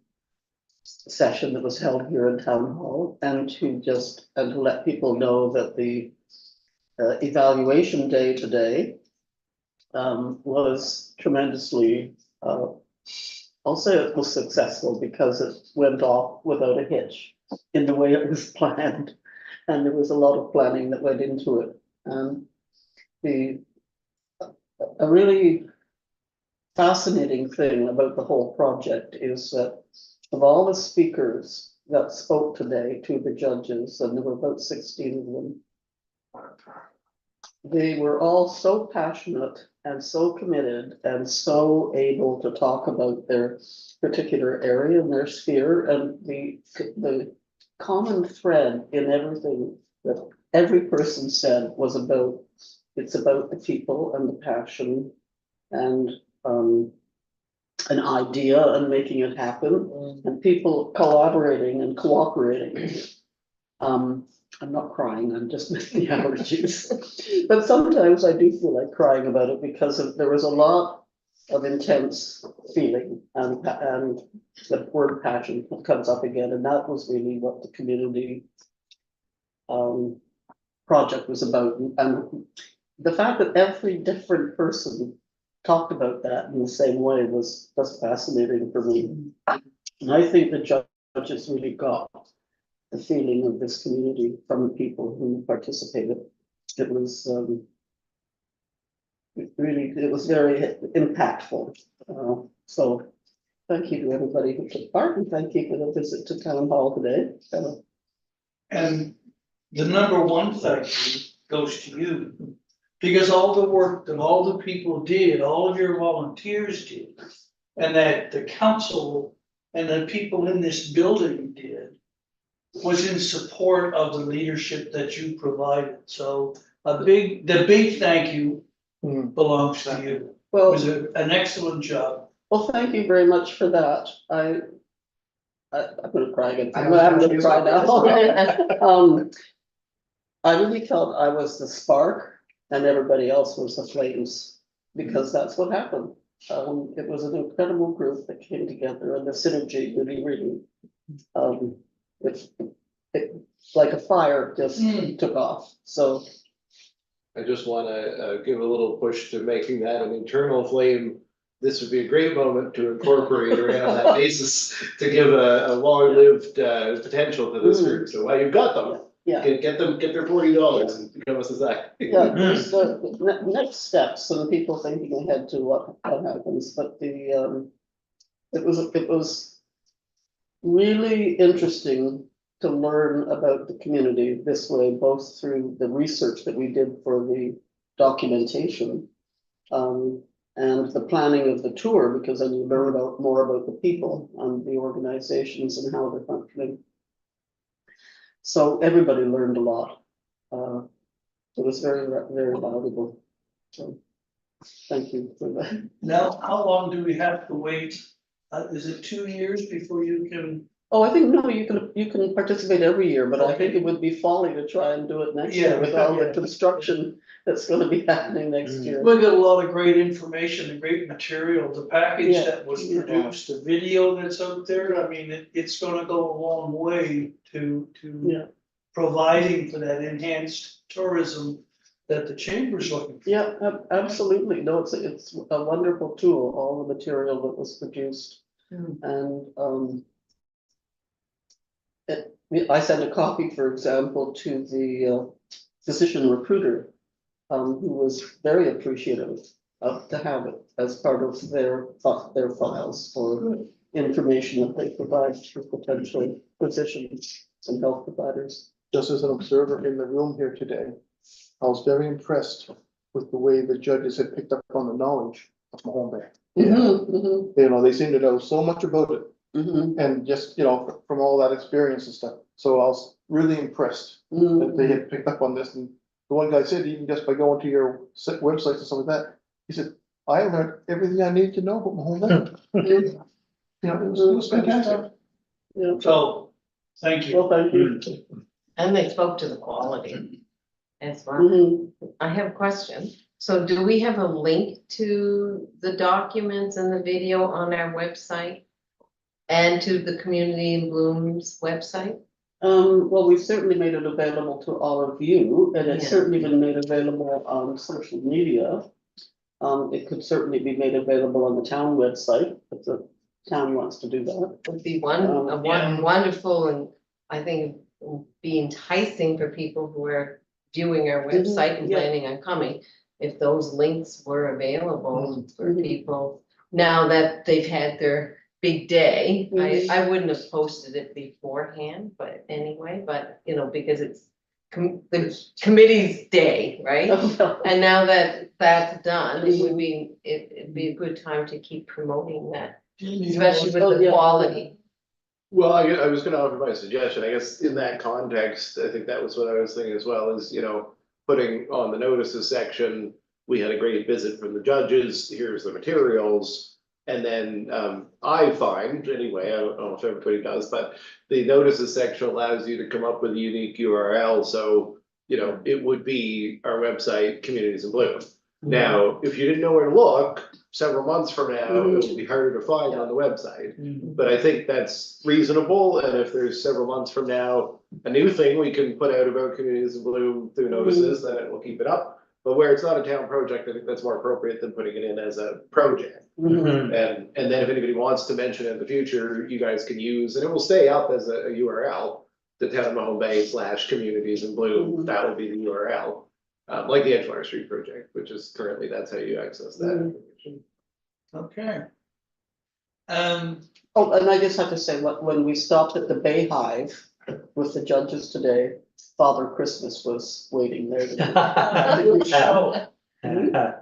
session that was held here in Town Hall, and to let people know that the evaluation day today was tremendously, I'll say it was successful because it went off without a hitch in the way it was planned. And there was a lot of planning that went into it. A really fascinating thing about the whole project is that of all the speakers that spoke today to the judges, and there were about 16 of them, they were all so passionate and so committed and so able to talk about their particular area and their sphere, and the common thread in everything that every person said was it's about the people and the passion and an idea and making it happen, and people collaborating and cooperating. I'm not crying, I'm just the allergies. But sometimes I do feel like crying about it because there was a lot of intense feeling and the word passion comes up again, and that was really what the community project was about. And the fact that every different person talked about that in the same way was fascinating for me. And I think the judges really got the feeling of this community from the people who participated. It was it was very impactful. So thank you to everybody who took part, and thank you for the visit to town hall today. And the number one thank you goes to you. Because all the work that all the people did, all of your volunteers did, and that the council and the people in this building did, was in support of the leadership that you provided. So the big thank you belongs to you. It Well, was an excellent job. well, thank you very much for that. I'm gonna cry again. I'm gonna cry now. I really felt I was the spark and everybody else was the flames, because that's what happened. It was an incredible group that came together, and the synergy really, it like a fire just took off, so. I just wanna give a little push to making that an internal flame. This would be a great moment to incorporate or have that basis to give a long-lived potential to this group. So while you've got them, Yeah, get their $40 and become a society. yeah, there's the next steps, and people thinking ahead to what happens, but it was really interesting to learn about the community this way, both through the research that we did for the documentation, and the planning of the tour, because then you learn more about the people and the organizations and how they're functioning. So everybody learned a lot. It was very, very valuable. So thank you for that. Now, how long do we have to wait? Is it 2 years before you can? Oh, I think, no, you can participate every year, but I think it would be folly to try and do it next year with all the construction that's gonna be happening next year. We got a lot of great information and great material, the package Yeah, that was yeah. produced, the video that's out there, I mean, it's gonna go a long way to Yeah. providing for that enhanced tourism that the chamber's looking for. Yeah, absolutely. No, it's a wonderful tool, all the material that was produced. And I sent a copy, for example, to the physician recruiter, who was very appreciative to have it as part of their files for information that they provide for potential physicians and health providers. Just as an observer in the room here today, I was very impressed with the way the judges had picked up on the knowledge of Mahone Bay. Mhm, You know, they seem to know so much about it, mhm, and just, you know, from all that experience and stuff. So I was really impressed mhm, that they had picked up on this, and the one guy said, even just by going to your websites and stuff like that, he said, I learned everything I need to know about Mahone Bay. mhm. You know, it was fantastic. Yeah, So, thank you. well, thank you. And they spoke to the quality as well. Mhm. I have a question. So do we have a link to the documents and the video on our website? And to the Community in Bloom's website? Well, we've certainly made it available to all of you, and it's Yeah. certainly been made available on social media. It could certainly be made available on the town website, if the town wants to do that. Would be Yeah. wonderful, and I think would be enticing for people who are viewing our website and yeah. planning on coming. If those links were available for Mhm. people, now that they've had their big day. Mhm. I wouldn't have posted it beforehand, but anyway, but you know, because it's the committee's day, right? And now that that's done, it'd be a good time to keep promoting that, especially with Oh, the yeah. quality. Well, I was gonna offer my suggestion, I guess in that context, I think that was what I was thinking as well, is, you know, putting on the notices section, we had a great visit from the judges, here's the materials. And then I find, anyway, I don't know if everybody does, but the notices section allows you to come up with a unique URL, so, you know, it would be our website, Communities in Bloom. Now, if you didn't know where to look, several months from now, it will be harder to find on the website. But I think that's reasonable, and if there's several months from now, a new thing we can put out about Communities in Bloom through notices, then it will keep it up. But where it's not a town project, I think that's more appropriate than putting it in as a project. Mhm. And then if anybody wants to mention it in the future, you guys can use, and it will stay up as a URL. The town of Mahone Bay / Communities in Bloom, that will be the URL. Like the Edgewater Street project, which is currently, that's how you access that information. Okay. Oh, and I just have to say, when we stopped at the Bay Hive with the judges today, Father Christmas was waiting there. Good show,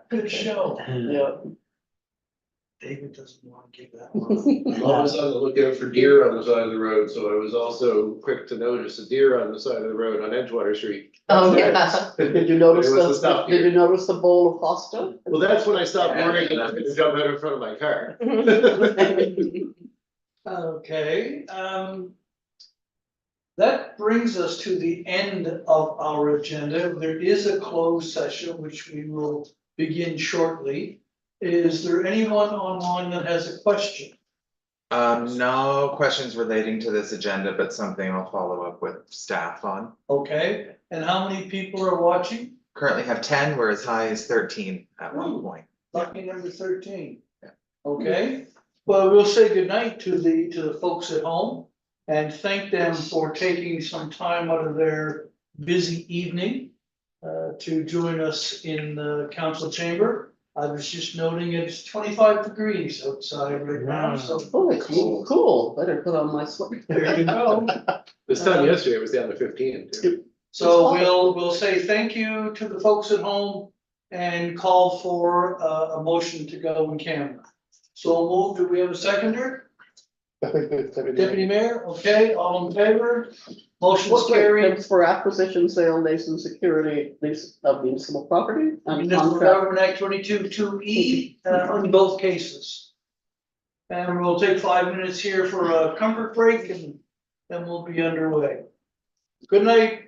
good show. Yeah. David doesn't want to give that one. I'm always on the lookout for deer on the side of the road, so I was also quick to notice a deer on the side of the road on Edgewater Street. Oh, yeah. Did you notice It was the stuff did here. you notice the bowl of pasta? Well, that's when I stopped worrying and I was gonna jump out in front of my car. Okay, that brings us to the end of our agenda. There is a closed session, which we will begin shortly. Is there anyone online that has a question? No questions relating to this agenda, but something I'll follow up with staff on. Okay, and how many people are watching? Currently have 10, we're as high as 13 at one Ooh. point. Lucky number 13. Yeah. Okay, well, we'll say goodnight to the folks at home and thank them for taking some time out of their busy evening to join us in the council chamber. I was just noting it's 25 degrees outside right now, so Oh, it's cool. Better put on my sweater. there you go. This time yesterday it was down to 15 too. So we'll say thank you to the folks at home and call for a motion to go in camera. So move, do we have a seconder? I think that's. Deputy Mayor, okay, all in favor? Motion's What's carried. for acquisition, sale, lease and security, lease of municipal property and Municipal contract. Government Act 22(2)E in both cases. And we'll take 5 minutes here for a comfort break and then we'll be underway. Good night.